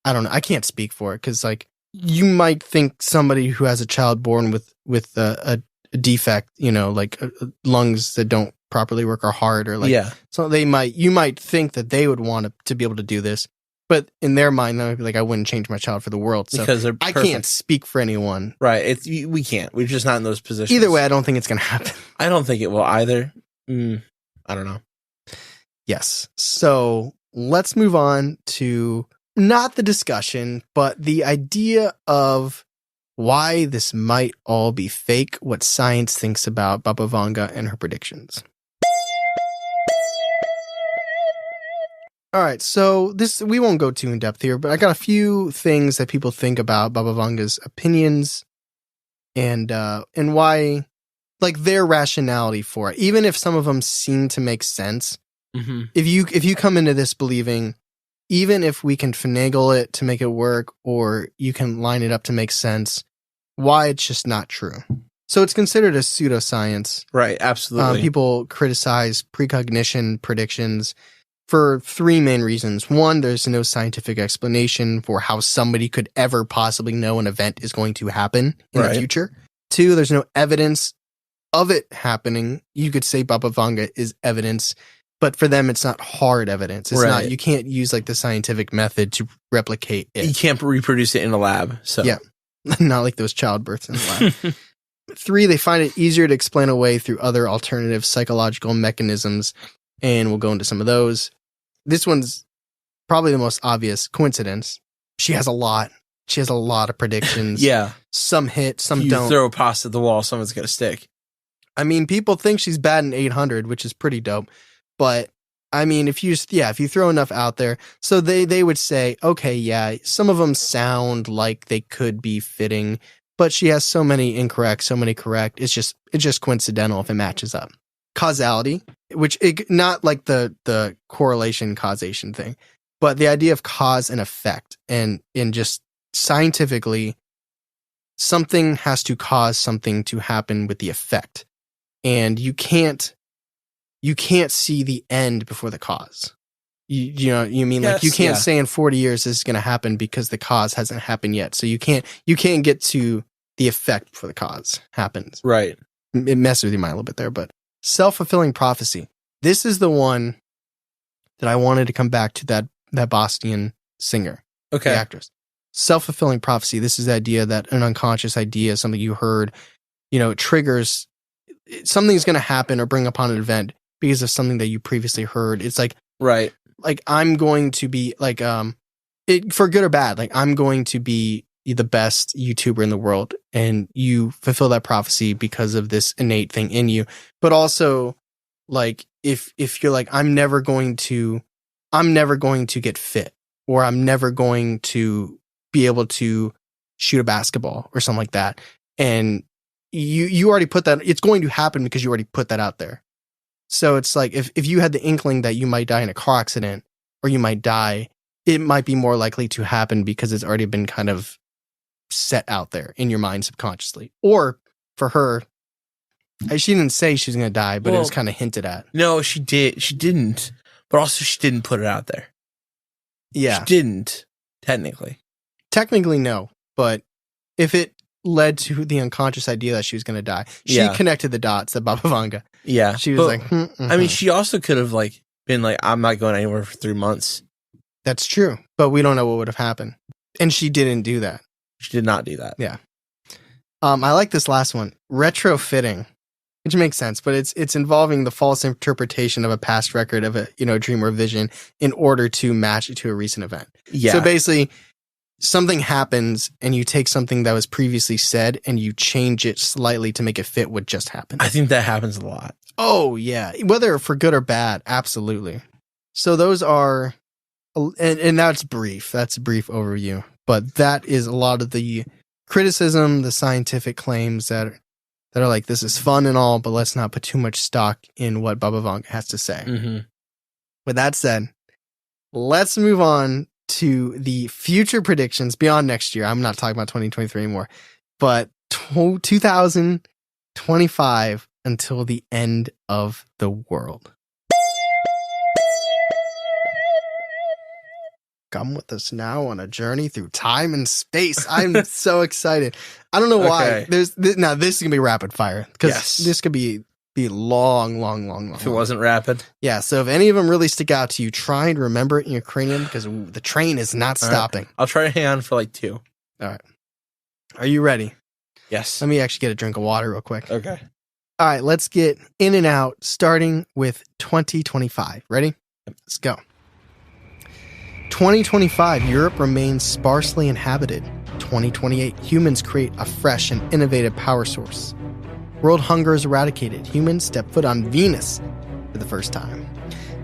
I don't know, I can't speak for it because like you might think somebody who has a child born with a defect, you know, like lungs that don't properly work or heart or like, so you might think that they would want to be able to do this, but in their mind, they might be like, I wouldn't change my child for the world. So because I can't speak for anyone. Right. We can't. We're just not in those positions. Either way, I don't think it's going to happen. I don't think it will either. I don't know. Yes. So let's move on to not the discussion, but the idea of why this might all be fake, what science thinks about Baba Vanga and her predictions. All right, so we won't go too in depth here, but I got a few things that people think about Baba Vanga's opinions and why, like their rationality for it. Even if some of them seem to make sense, if you come into this believing, even if we can finagle it to make it work, or you can line it up to make sense, why it's just not true. So it's considered a pseudoscience. Right, absolutely. People criticize precognition predictions for three main reasons. One, there's no scientific explanation for how somebody could ever possibly know an event is going to happen in the future. Two, there's no evidence of it happening. You could say Baba Vanga is evidence, but for them, it's not hard evidence. It's not, you can't use like the scientific method to replicate it. You can't reproduce it in a lab. So yeah, not like those childbirths in the lab. Three, they find it easier to explain away through other alternative psychological mechanisms, and we'll go into some of those. This one's probably the most obvious: coincidence. She has a lot. She has a lot of predictions. Yeah. Some hit, some you don't. Throw a pasta at the wall, someone's going to stick. I mean, people think she's batting 800, which is pretty dope. But I mean, if you throw enough out there, so they would say, okay, yeah, some of them sound like they could be fitting, but she has so many incorrect, so many correct. It's just coincidental if it matches up. Causality, not like the correlation causation thing, but the idea of cause and effect, and in just scientifically, something has to cause something to happen with the effect, and you can't see the end before the cause. You know what you mean? Yes, like you can't say in 40 years this is going to happen because the cause hasn't happened yet. So you can't get to the effect before the cause happens. Right. It messes with your mind a little bit there, but self-fulfilling prophecy. This is the one that I wanted to come back to, that Bosnian singer, the actress. Self-fulfilling prophecy. This is the idea that an unconscious idea, something you heard, it triggers something's going to happen or bring upon an event because of something that you previously heard. It's like, right. Like I'm going to be like, for good or bad, like I'm going to be the best YouTuber in the world, and you fulfill that prophecy because of this innate thing in you. But also Like if you're like, I'm never going to get fit, or I'm never going to be able to shoot a basketball or something like that. And you already put that, it's going to happen because you already put that out there. So it's like, if you had the inkling that you might die in a car accident or you might die, it might be more likely to happen because it's already been kind of set out there in your mind subconsciously. Or for her, she didn't say she was going to die, but it was kind of hinted at. No, she didn't. But also she didn't put it out there. Yeah. She didn't, technically. Technically, no. But if it led to the unconscious idea that she was going to die, she connected the dots at Baba Vanga. Yeah. She was like, I mean, she also could have like been like, I'm not going anywhere for 3 months. That's true. But we don't know what would have happened. And she didn't do that. She did not do that. Yeah. I like this last one. Retrofitting. Which makes sense, but it's involving the false interpretation of a past record of a dream or vision in order to match it to a recent event. Yeah. So basically, something happens and you take something that was previously said and you change it slightly to make it fit what just happened. I think that happens a lot. Oh yeah, whether for good or bad, absolutely. So those are, and that's brief. That's a brief overview, but that is a lot of the criticism, the scientific claims that are like, this is fun and all, but let's not put too much stock in what Baba Vanga has to say. Mm-hmm. With that said, let's move on to the future predictions beyond next year. I'm not talking about 2023 anymore, but 2025 until the end of the world. Come with us now on a journey through time and space. I'm so excited. I don't know why. This is gonna be rapid fire because this could be long. If it wasn't rapid, yeah. So if any of them really stick out to you, try and remember it in your cranium because the train is not stopping. Right. I'll try to hang on for like 2. All right. Are you ready? Yes. Let me actually get a drink of water real quick. Okay. All right. Let's get in and out, starting with 2025. Ready? Let's go. 2025, Europe remains sparsely inhabited. 2028, humans create a fresh and innovative power source. World hunger is eradicated. Humans step foot on Venus for the first time.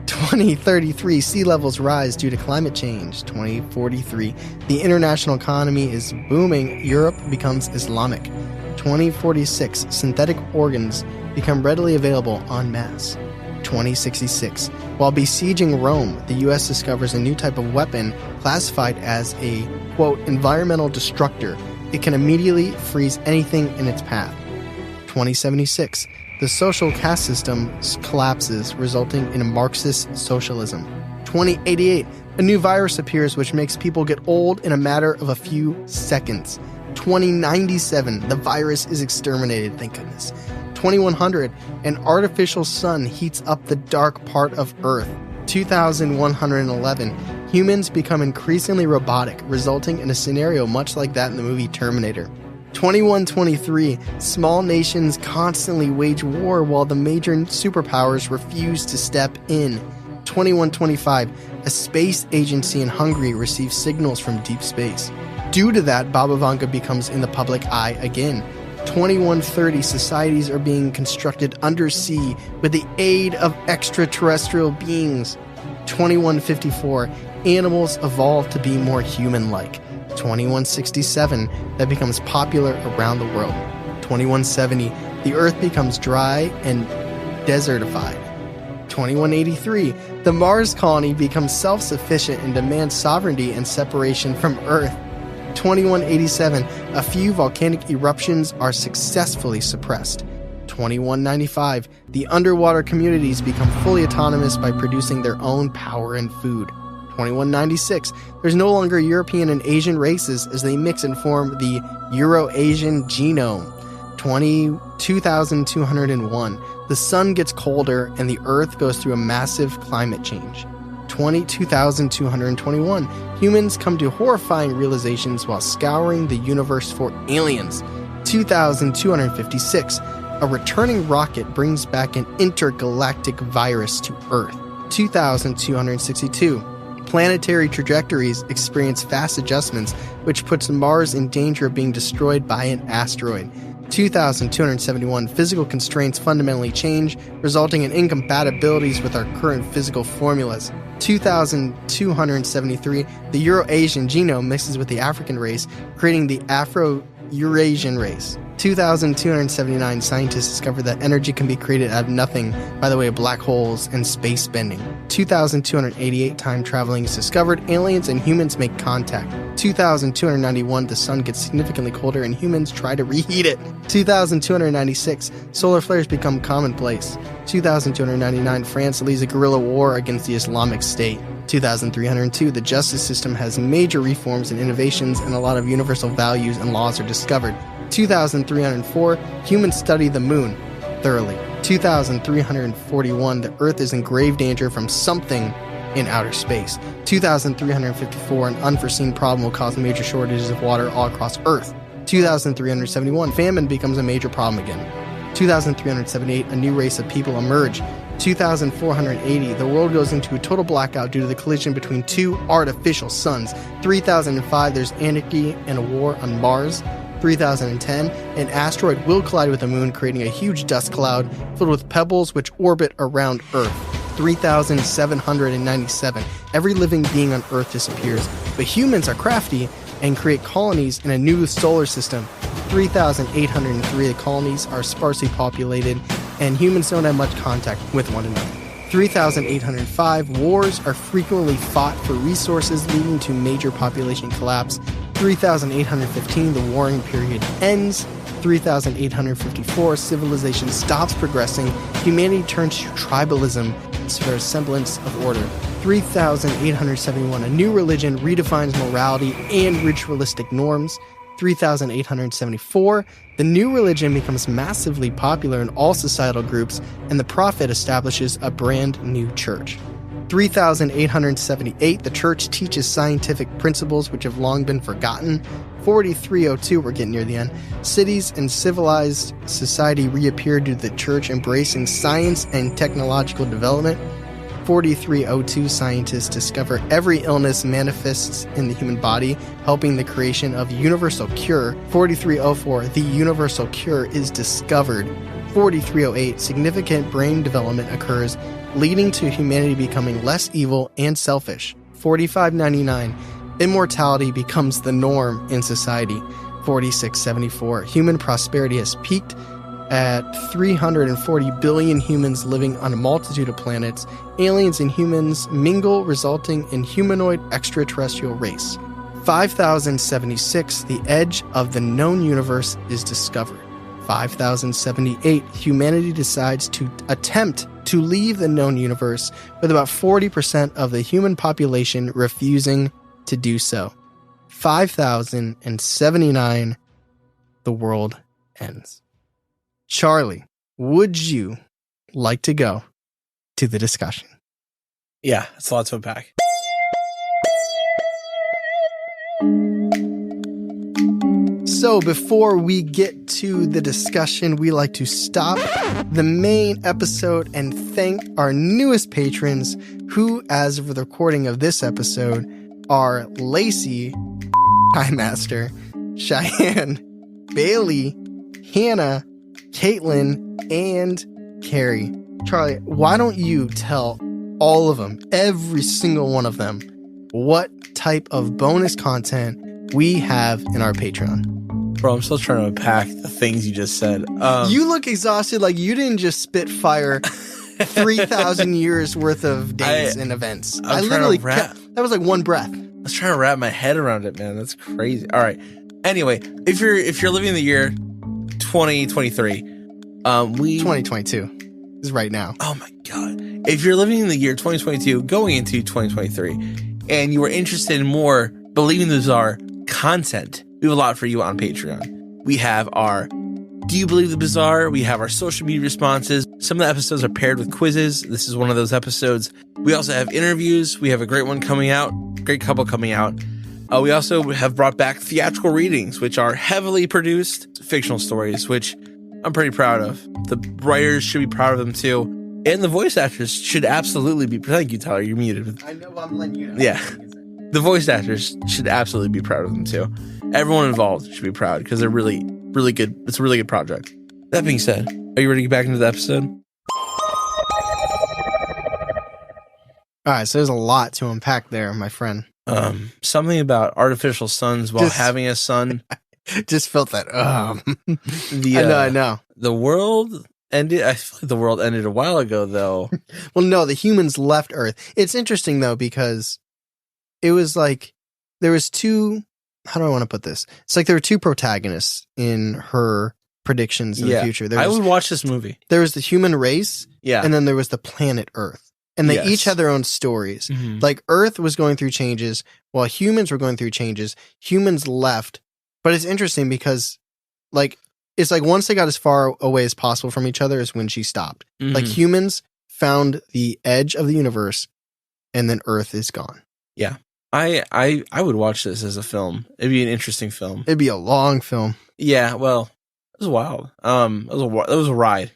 2033, sea levels rise due to climate change. 2043, the international economy is booming. Europe becomes Islamic. 2046, synthetic organs become readily available en masse. 2066, while besieging Rome, the U.S. discovers a new type of weapon classified as a, quote, environmental destructor. It can immediately freeze anything in its path. 2076, the social caste system collapses, resulting in Marxist socialism. 2088, a new virus appears which makes people get old in a matter of a few seconds. 2097, the virus is exterminated, thank goodness. 2100, an artificial sun heats up the dark part of Earth. 2111, humans become increasingly robotic, resulting in a scenario much like that in the movie Terminator. 2123, small nations constantly wage war while the major superpowers refuse to step in. 2125, a space agency in Hungary receives signals from deep space. Due to that, Baba Vanga becomes in the public eye again. 2130, societies are being constructed undersea with the aid of extraterrestrial beings. 2154, animals evolve to be more human-like. 2167, that becomes popular around the world. 2170, the Earth becomes dry and desertified. 2183, the Mars colony becomes self-sufficient and demands sovereignty and separation from Earth. 2187, a few volcanic eruptions are successfully suppressed. 2195, the underwater communities become fully autonomous by producing their own power and food. 2196, there's no longer European and Asian races as they mix and form the Euro-Asian genome. 2201, the sun gets colder and the Earth goes through a massive climate change. 2221, humans come to horrifying realizations while scouring the universe for aliens. 2256, a returning rocket brings back an intergalactic virus to Earth. 2262, planetary trajectories experience fast adjustments, which puts Mars in danger of being destroyed by an asteroid. 2,271, physical constraints fundamentally change, resulting in incompatibilities with our current physical formulas. 2,273, the Euro-Asian genome mixes with the African race, creating the Afro-Eurasian race. 2,279, scientists discovered that energy can be created out of nothing by the way of black holes and space bending. 2,288, time traveling is discovered, aliens and humans make contact. 2,291, the sun gets significantly colder and humans try to reheat it. 2,296, solar flares become commonplace. 2,299, France leads a guerrilla war against the Islamic State. 2,302, the justice system has major reforms and innovations, and a lot of universal values and laws are discovered. 2,304, humans study the moon thoroughly. 2,341, the Earth is in grave danger from something in outer space. 2,354, an unforeseen problem will cause major shortages of water all across Earth. 2,371, famine becomes a major problem again. 2,378, a new race of people emerge. 2,480, the world goes into a total blackout due to the collision between two artificial suns. 3,005, there's anarchy and a war on Mars. 3,010, an asteroid will collide with the moon, creating a huge dust cloud filled with pebbles which orbit around Earth. 3,797, every living being on Earth disappears, but humans are crafty and create colonies in a new solar system. 3,803, the colonies are sparsely populated, and humans don't have much contact with one another. 3,805, wars are frequently fought for resources, leading to major population collapse. 3,815, the warring period ends. 3,854, civilization stops progressing. Humanity turns to tribalism for a semblance of order. 3,871, a new religion redefines morality and ritualistic norms. 3,874, the new religion becomes massively popular in all societal groups, and the prophet establishes a brand new church. 3,878, the church teaches scientific principles which have long been forgotten. 4,302, we're getting near the end. Cities and civilized society reappear due to the church embracing science and technological development. 4,302, scientists discover every illness manifests in the human body, helping the creation of universal cure. 4,304, the universal cure is discovered. 4,308, significant brain development occurs, leading to humanity becoming less evil and selfish. 4,599, immortality becomes the norm in society. 4,674, human prosperity has peaked at 340 billion humans living on a multitude of planets. Aliens and humans mingle, resulting in humanoid extraterrestrial race. 5,076, the edge of the known universe is discovered. 5,078, humanity decides to attempt to leave the known universe, with about 40% of the human population refusing to do so. 5,079, the world ends. Charlie, would you like to go to the discussion? Yeah, it's a lot to unpack. So before we get to the discussion, we like to stop the main episode and thank our newest patrons, who, as of the recording of this episode, are Lacey, High Master, Cheyenne, Bailey, Hannah, Caitlin, and Carrie. Charlie, why don't you tell all of them, every single one of them, what type of bonus content we have in our Patreon? Bro, I'm still trying to unpack the things you just said. You look exhausted, like you didn't just spit fire 3,000 years worth of days and events. I literally that was like one breath. I was trying to wrap my head around it, man. That's crazy. All right. Anyway, if you're living in the year 2023, 2022 is right now. Oh my god! If you're living in the year 2022, going into 2023, and you are interested in more Believing the Bizarre content, we have a lot for you on Patreon. We have our Do You Believe the Bizarre? We have our social media responses. Some of the episodes are paired with quizzes. This is one of those episodes. We also have interviews. We have a great one coming out, great couple coming out. We also have brought back theatrical readings, which are heavily produced fictional stories, which I'm pretty proud of. The writers should be proud of them too. And the voice actors should absolutely be. Thank you, Tyler. You're muted. I know, I'm letting you know. Yeah. The voice actors should absolutely be proud of them too. Everyone involved should be proud because they're really really good. It's a really good project. That being said, are you ready to get back into the episode? All right, so there's a lot to unpack there, my friend. Something about artificial suns while Just- having a son. Just felt that. I know. The world ended. I feel like the world ended a while ago, though. Well, no, the humans left Earth. It's interesting though because it was like there was two. How do I want to put this? It's like there were two protagonists in her predictions in the future. I would watch this movie. There was the human race, Yeah, and then there was the planet Earth. And they Yes. each had their own stories. Mhm. Like Earth was going through changes while humans were going through changes. Humans left. But it's interesting because like it's like once they got as far away as possible from each other is when she stopped. Like Mhm. humans found the edge of the universe and then Earth is gone. I would watch this as a film. It'd be an interesting film. It'd be a long film. Yeah, well, it was wild. It was a ride.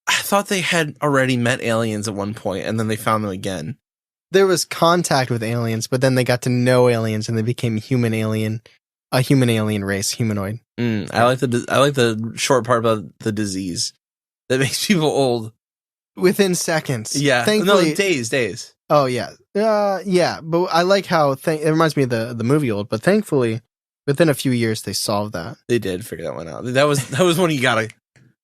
I thought they had already met aliens at one point, and then they found them again. There was contact with aliens, but then they got to know aliens and they became a human alien race, humanoid. I like the short part about the disease that makes people old. Within seconds. Yeah, Thankfully, no, days. Oh yeah, yeah. But I like how it reminds me of the movie old. But thankfully, within a few years, they solved that. They did figure that one out. That was one you gotta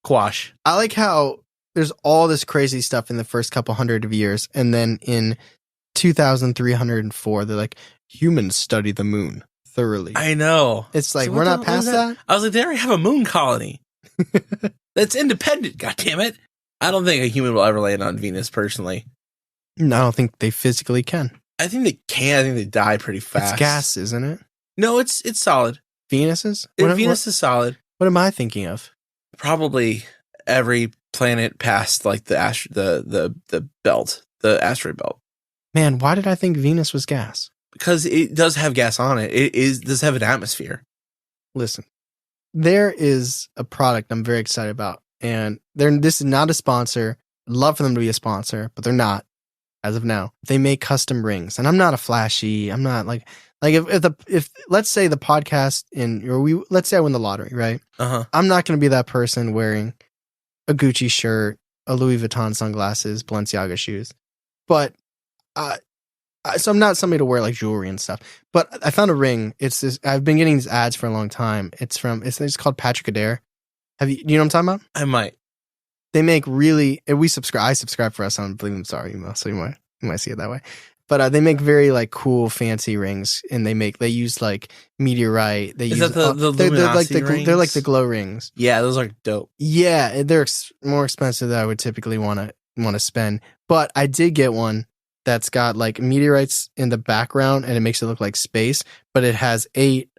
quash. I like how there's all this crazy stuff in the first couple hundred of years, and then in 2304, they're like humans study the moon thoroughly. I know. It's like So we're what not the- past what is that. I was like, they already have a moon colony. That's independent. God damn it! I don't think a human will ever land on Venus. Personally, No, I don't think they physically can. I think they can. I think they die pretty fast. It's gas, isn't it? No, it's solid. Venus's. Venus is solid. What am I thinking of? Probably every planet past like the belt, the asteroid belt, Man, why did I think Venus was gas? because it does have gas on it. It does have an atmosphere. Listen, there is a product I'm very excited about, and this is not a sponsor. I'd love for them to be a sponsor, but they're not as of now. They make custom rings, and I'm not a flashy. I'm not like if let's say the podcast let's say I win the lottery, right? I'm not going to be that person wearing a Gucci shirt, a Louis Vuitton sunglasses, Balenciaga shoes, but so I'm not somebody to wear like jewelry and stuff. But I found a ring. It's this. I've been getting these ads for a long time. It's called Patrick Adair. Do you know what I'm talking about? I might. They make really, and I subscribe for us on Believe Them Sorry email, so you might see it that way. But they make very like cool, fancy rings, and they use like meteorite. Is that the luminosity rings? They're like the glow rings. Yeah, those are dope. Yeah, they're more expensive than I would typically want to spend. But I did get one that's got like meteorites in the background, and it makes it look like space. But it has 8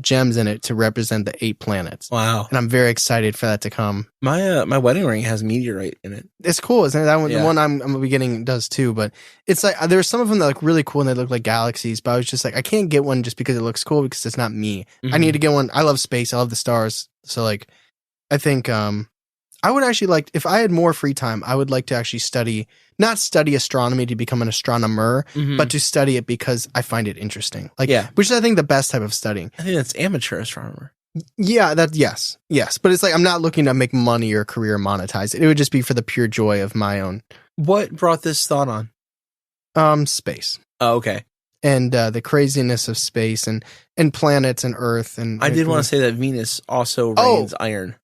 gems in it to represent the 8 planets. Wow. And I'm very excited for that to come. My wedding ring has meteorite in it. It's cool, isn't it? That one, Yeah. the one I'm gonna be getting does too. But it's like there's some of them that look really cool and they look like galaxies. But I was just like, I can't get one just because it looks cool because it's not me. I need to get one. I love space. I love the stars. So like, I think I would actually like if I had more free time. I would like to actually not study astronomy to become an astronomer, but to study it because I find it interesting. Like, Yeah. which is I think the best type of studying. I think that's amateur astronomer. Yeah, yes. But it's like I'm not looking to make money or career monetize it. It would just be for the pure joy of my own. What brought this thought on? Space Oh, okay. and the craziness of space and planets and Earth and I did want to say that Venus also rains iron.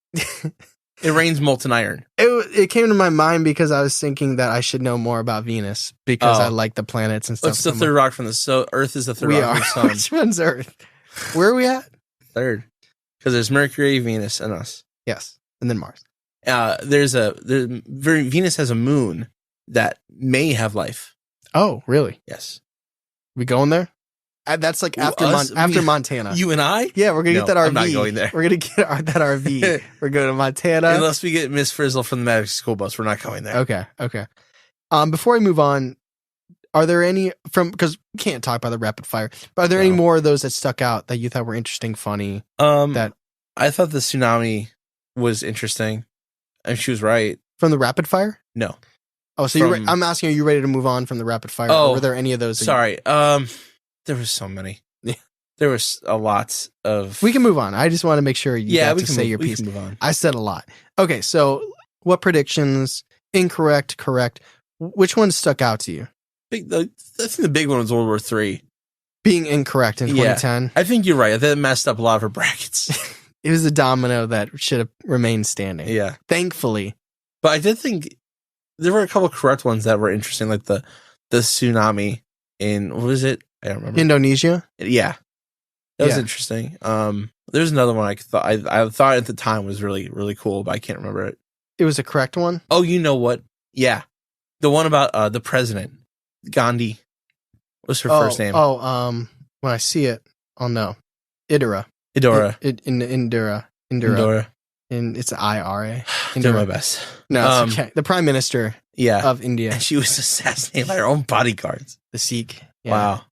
It rains molten iron. It came to my mind because I was thinking that I should know more about Venus because I like the planets and stuff. What's the third rock from the sun? Earth is the third rock from the sun. Which one's Earth? Where are we at? Third, because there's Mercury, Venus, and us. Yes, and then Mars. Venus has a moon that may have life. Oh, really? Yes. We going there? That's like after Montana. You and I? Yeah, we're gonna get that RV. I'm not going there. We're gonna get that RV. We're going to Montana. Unless we get Miss Frizzle from the Magic School Bus, we're not going there. Okay. Before I move on, are there any because we can't talk about the rapid fire, but are there any more of those that stuck out that you thought were interesting, funny? That I thought the tsunami was interesting, and she was right. From the rapid fire? No. Oh, so I'm asking, are you ready to move on from the rapid fire? Oh, or were there any of those? Sorry. There was so many. There was a lot of. We can move on. I just want to make sure you got to say your we piece. can move on. I said a lot. Okay, so what predictions? Incorrect, correct. Which one stuck out to you? I think the big one was World War III. Being incorrect in 2010. I think you're right. I think it messed up a lot of her brackets. It was a domino that should have remained standing. Yeah. Thankfully. But I did think there were a couple of correct ones that were interesting, like the tsunami in, what was it? I don't remember. Indonesia? Yeah. That was interesting. There's another one I thought at the time was really, really cool, but I can't remember it. It was a correct one? Oh, you know what? Yeah. The one about the president, Gandhi. What's her first name? When I see it, I'll know. Idora. Indira. And it's IRA. Doing my best. No, it's okay. The Prime Minister of India. And she was assassinated by her own bodyguards. The Sikh. Yeah. Wow.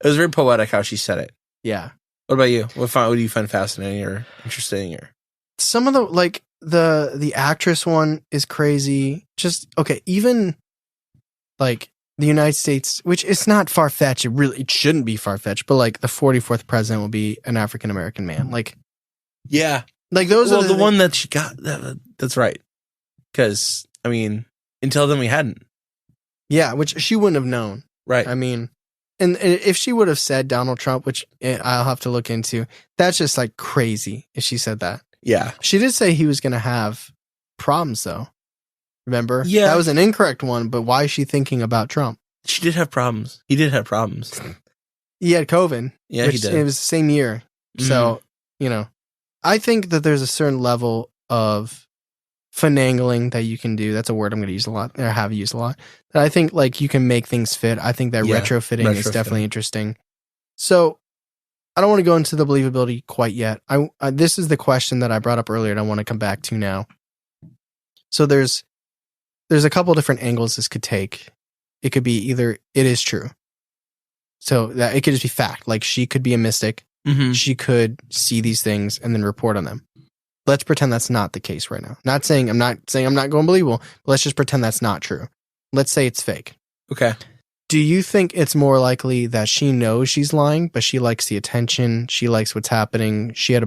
It was very poetic how she said it. Yeah. What about you? What do you find fascinating or interesting? Or some of the, like, the actress one is crazy. Just, okay, even, like, the United States, which is not far-fetched. It shouldn't be far-fetched, but, like, the 44th president will be an African-American man. Like, yeah. Like, those are the one that she got. That's right. Because, I mean, until then we hadn't. Yeah, which she wouldn't have known. Right. I mean, and if she would have said Donald Trump, which I'll have to look into, that's just, like, crazy if she said that. Yeah. She did say he was going to have problems, though. Remember? Yeah. That was an incorrect one, but why is she thinking about Trump? She did have problems. He did have problems. He had COVID. Yeah, he did. It was the same year. So, you know, I think that there's a certain level of finagling that you can do. That's a word I'm going to use a lot, or have used a lot. That I think, like, you can make things fit. I think that retrofitting is definitely interesting. So, I don't want to go into the believability quite yet. This is the question that I brought up earlier and I want to come back to now. So there's a couple different angles this could take. It could be either it is true. So that it could just be fact. Like, she could be a mystic. Mm-hmm. She could see these things and then report on them. Let's pretend that's not the case right now. I'm not going believable, but let's just pretend that's not true. Let's say it's fake. Okay. Do you think it's more likely that she knows she's lying, but she likes the attention? She likes what's happening. She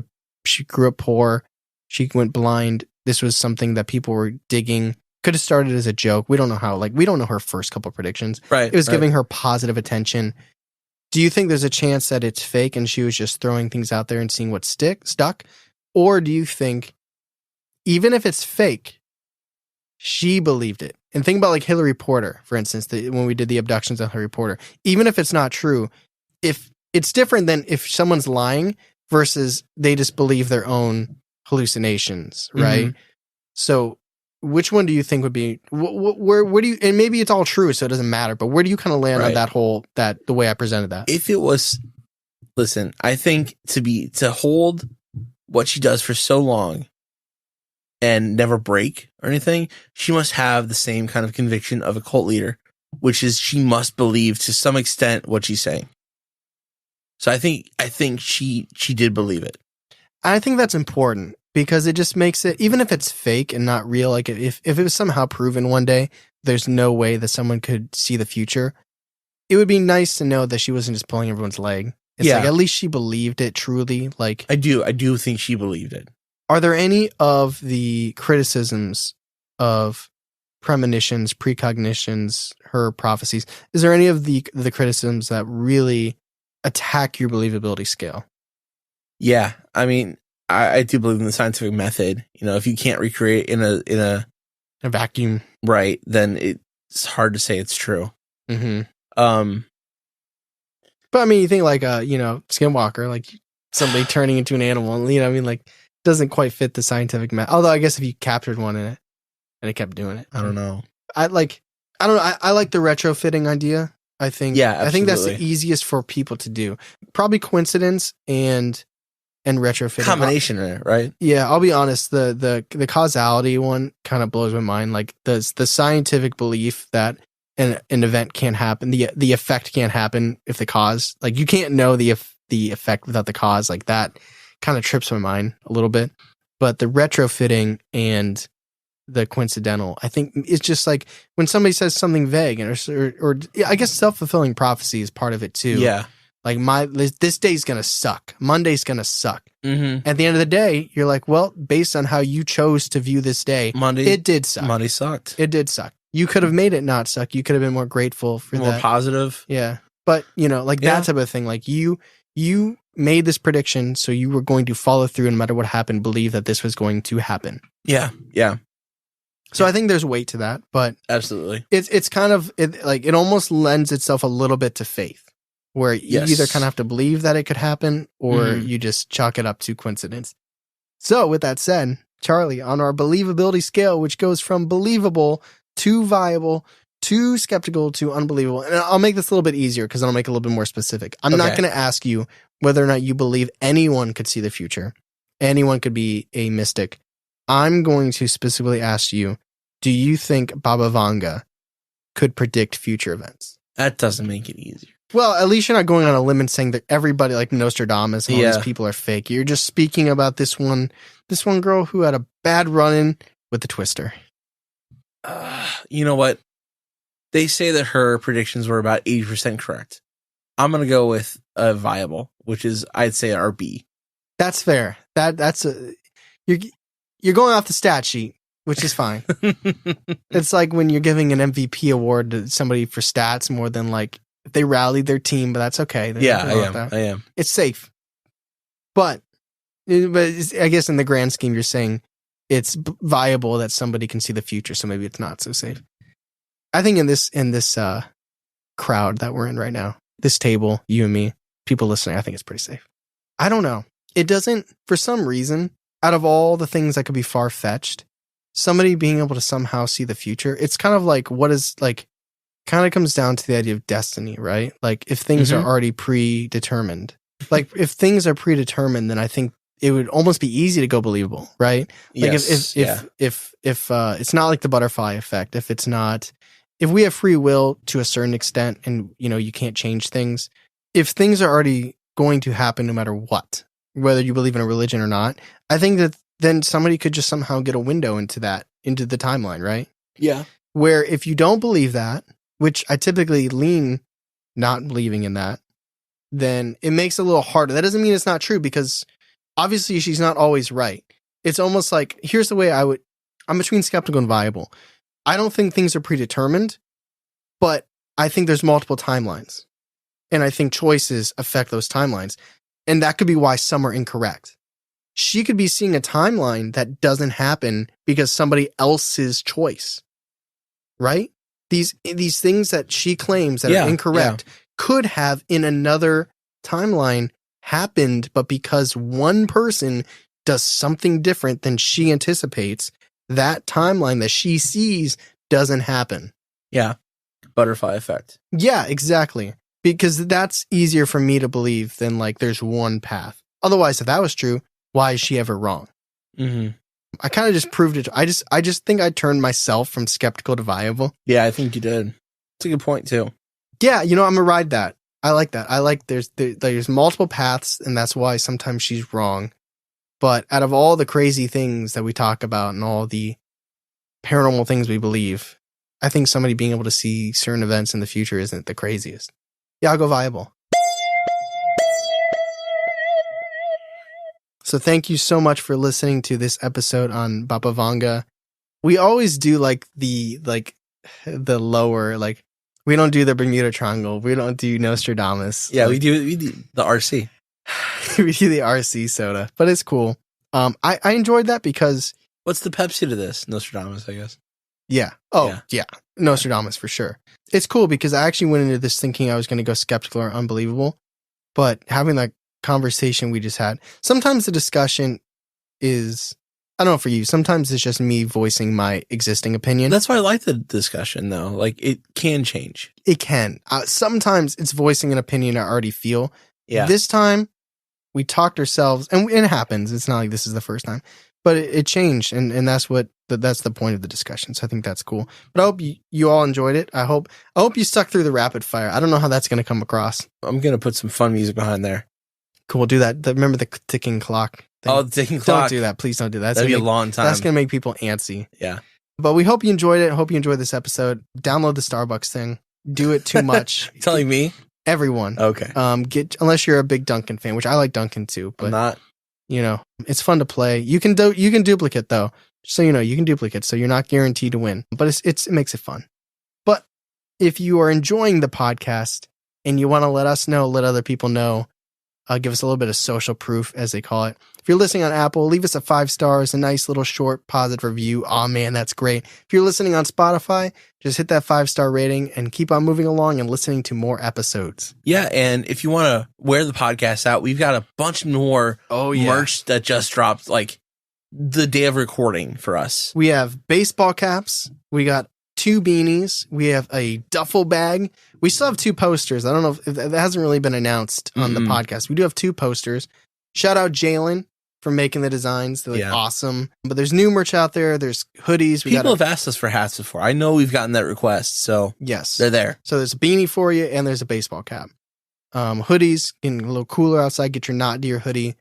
grew up poor. She went blind. This was something that people were digging. Could have started as a joke. We don't know how. Like, we don't know her first couple predictions. Right. It was giving her positive attention. Do you think there's a chance that it's fake and she was just throwing things out there and seeing what stuck? Or do you think, even if it's fake, she believed it? And think about, like, Hillary Porter, for instance, when we did the abductions of Hillary Porter. Even if it's not true, if it's different than if someone's lying versus they just believe their own hallucinations, right? Mm-hmm. So which one do you think would be, where do you, and maybe it's all true, so it doesn't matter, but where do you kind of land on the way I presented that? If it was, listen, I think to hold what she does for so long and never break or anything, she must have the same kind of conviction of a cult leader, which is she must believe to some extent what she's saying. So I think she did believe it. I think that's important because it just makes it, even if it's fake and not real, like if it was somehow proven one day, there's no way that someone could see the future. It would be nice to know that she wasn't just pulling everyone's leg. It's like, at least she believed it truly. Like, I do think she believed it. Are there any of the criticisms of premonitions, precognitions, her prophecies? Is there any of the criticisms that really attack your believability scale? Yeah, I mean, I do believe in the scientific method. You know, if you can't recreate in a vacuum, right, then it's hard to say it's true. Mm-hmm. But I mean, you think like Skinwalker, like somebody turning into an animal. You know, I mean, like, doesn't quite fit the scientific method. Although I guess if you captured one in it and it kept doing it, I don't know. I like the retrofitting idea. I think absolutely. I think that's the easiest for people to do. Probably coincidence and retrofitting combination, right? Yeah, I'll be honest. The causality one kind of blows my mind. Like the scientific belief that an event can't happen, the effect can't happen if the cause, like, you can't know the effect without the cause. Like, that kind of trips my mind a little bit. But the retrofitting and the coincidental, I think it's just like when somebody says something vague or I guess self-fulfilling prophecy is part of it too. Yeah. Like this day's going to suck. Monday's going to suck. Mm-hmm. At the end of the day, you're like, well, based on how you chose to view this day, it did suck. Monday sucked. It did suck. You could have made it not suck. You could have been more grateful for more that. Positive. Yeah. But, like that type of thing. Like you made this prediction, so you were going to follow through no matter what happened, believe that this was going to happen. Yeah. Yeah. So I think there's weight to that, but absolutely. It's kind of it almost lends itself a little bit to faith. Where you either kind of have to believe that it could happen or you just chalk it up to coincidence. So with that said, Charlie, on our believability scale, which goes from believable to viable to skeptical to unbelievable, and I'll make this a little bit easier because I'll make it a little bit more specific. I'm not going to ask you whether or not you believe anyone could see the future. Anyone could be a mystic. I'm going to specifically ask you, do you think Baba Vanga could predict future events? That doesn't make it easier. Well, at least you're not going on a limb and saying that everybody like Nostradamus and all these people are fake. You're just speaking about this one girl who had a bad run-in with the Twister. You know what? They say that her predictions were about 80% correct. I'm going to go with viable, which is, I'd say, our B. That's fair. You're going off the stat sheet, which is fine. It's like when you're giving an MVP award to somebody for stats more than like, if they rallied their team, but that's okay. I am. It's safe. But I guess in the grand scheme, you're saying it's viable that somebody can see the future, so maybe it's not so safe. I think in this crowd that we're in right now, this table, you and me, people listening, I think it's pretty safe. I don't know. It doesn't, for some reason, out of all the things that could be far-fetched, somebody being able to somehow see the future, it's kind of like, kind of comes down to the idea of destiny, right? Like if things are already predetermined, like if things are predetermined, then I think it would almost be easy to go believable, right? Like if it's not like the butterfly effect, if we have free will to a certain extent and you can't change things, if things are already going to happen no matter what, whether you believe in a religion or not, I think that then somebody could just somehow get a window into the timeline, right? Yeah. Where if you don't believe that, which I typically lean not believing in that, then it makes it a little harder. That doesn't mean it's not true because obviously she's not always right. It's almost like, here's the way I'm between skeptical and viable. I don't think things are predetermined, but I think there's multiple timelines. And I think choices affect those timelines. And that could be why some are incorrect. She could be seeing a timeline that doesn't happen because somebody else's choice, right? These things that she claims that are incorrect could have in another timeline happened, but because one person does something different than she anticipates, that timeline that she sees doesn't happen. Yeah. Butterfly effect. Yeah, exactly. Because that's easier for me to believe than like there's one path. Otherwise, if that was true, why is she ever wrong? Mm-hmm. I kind of just proved it. I just think I turned myself from skeptical to viable. Yeah, I think you did. It's a good point too. Yeah, I'm gonna ride that. I like that. I like there's multiple paths, and that's why sometimes she's wrong. But out of all the crazy things that we talk about and all the paranormal things we believe, I think somebody being able to see certain events in the future isn't the craziest. Yeah, I'll go viable. So thank you so much for listening to this episode on Baba Vanga. We always do the lower, like we don't do the Bermuda Triangle. We don't do Nostradamus. Yeah, we do the RC. We do the RC soda, but it's cool. I enjoyed that because what's the Pepsi to this? Nostradamus, I guess. Yeah. Oh, yeah. Nostradamus for sure. It's cool because I actually went into this thinking I was going to go skeptical or unbelievable, but having that conversation we just had, sometimes the discussion is, I don't know for you, sometimes it's just me voicing my existing opinion. That's why I like the discussion though. Like it can change. It can. Sometimes it's voicing an opinion I already feel. Yeah. This time we talked ourselves, and it happens. It's not like this is the first time, but it changed, and that's the point of the discussion. So I think that's cool. But I hope you all enjoyed it. I hope you stuck through the rapid fire. I don't know how that's going to come across. I'm going to put some fun music behind there. Cool. Do that. Remember the ticking clock thing? Oh, the ticking clock. Don't do that. Please don't do that. That'd be a long time. That's going to make people antsy. Yeah. But we hope you enjoyed it. Hope you enjoyed this episode. Download the Starbucks thing. Do it too much. Telling me? Everyone. Okay. Unless you're a big Duncan fan, which I like Duncan too, I'm but not. it's fun to play. You can duplicate though. Just so you know, you can duplicate, so you're not guaranteed to win, but it makes it fun. But if you are enjoying the podcast and you want to let us know, let other people know, give us a little bit of social proof, as they call it. If you're listening on Apple, leave us a 5 stars, a nice little short positive review. Oh man, that's great. If you're listening on Spotify, just hit that 5-star rating and keep on moving along and listening to more episodes. Yeah, and if you want to wear the podcast out, we've got a bunch more merch that just dropped like the day of recording for us. We have baseball caps. We got 2 beanies. We have a duffel bag. We still have 2 posters. I don't know if that hasn't really been announced on the podcast. We do have 2 posters. Shout out Jalen for making the designs. They're awesome. But there's new merch out there. There's hoodies. People have asked us for hats before. I know we've gotten that request. So yes, they're there. So there's a beanie for you and there's a baseball cap. Hoodies, getting a little cooler outside. Get your Not Deer hoodie.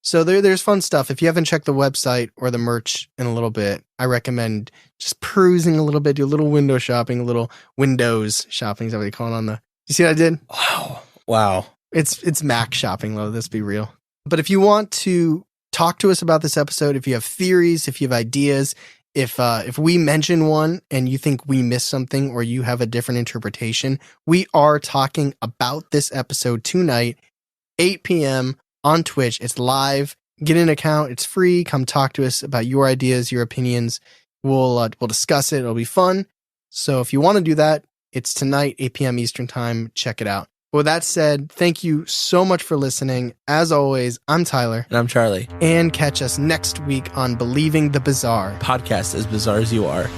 So there's fun stuff. If you haven't checked the website or the merch in a little bit, I recommend just perusing a little bit, do a little window shopping, a little Windows shopping. Is that what you call it on the? You see what I did? Wow. It's Mac shopping, though. Let's be real. But if you want to talk to us about this episode, if you have theories, if you have ideas, if we mention one and you think we missed something or you have a different interpretation, we are talking about this episode tonight, 8 p.m. on Twitch. It's live. Get an account. It's free. Come talk to us about your ideas, your opinions. We'll discuss it. It'll be fun. So if you want to do that, it's tonight, 8 p.m. Eastern time. Check it out. With that said, thank you so much for listening. As always, I'm Tyler. And I'm Charlie. And catch us next week on Believing the Bizarre. Podcast as bizarre as you are.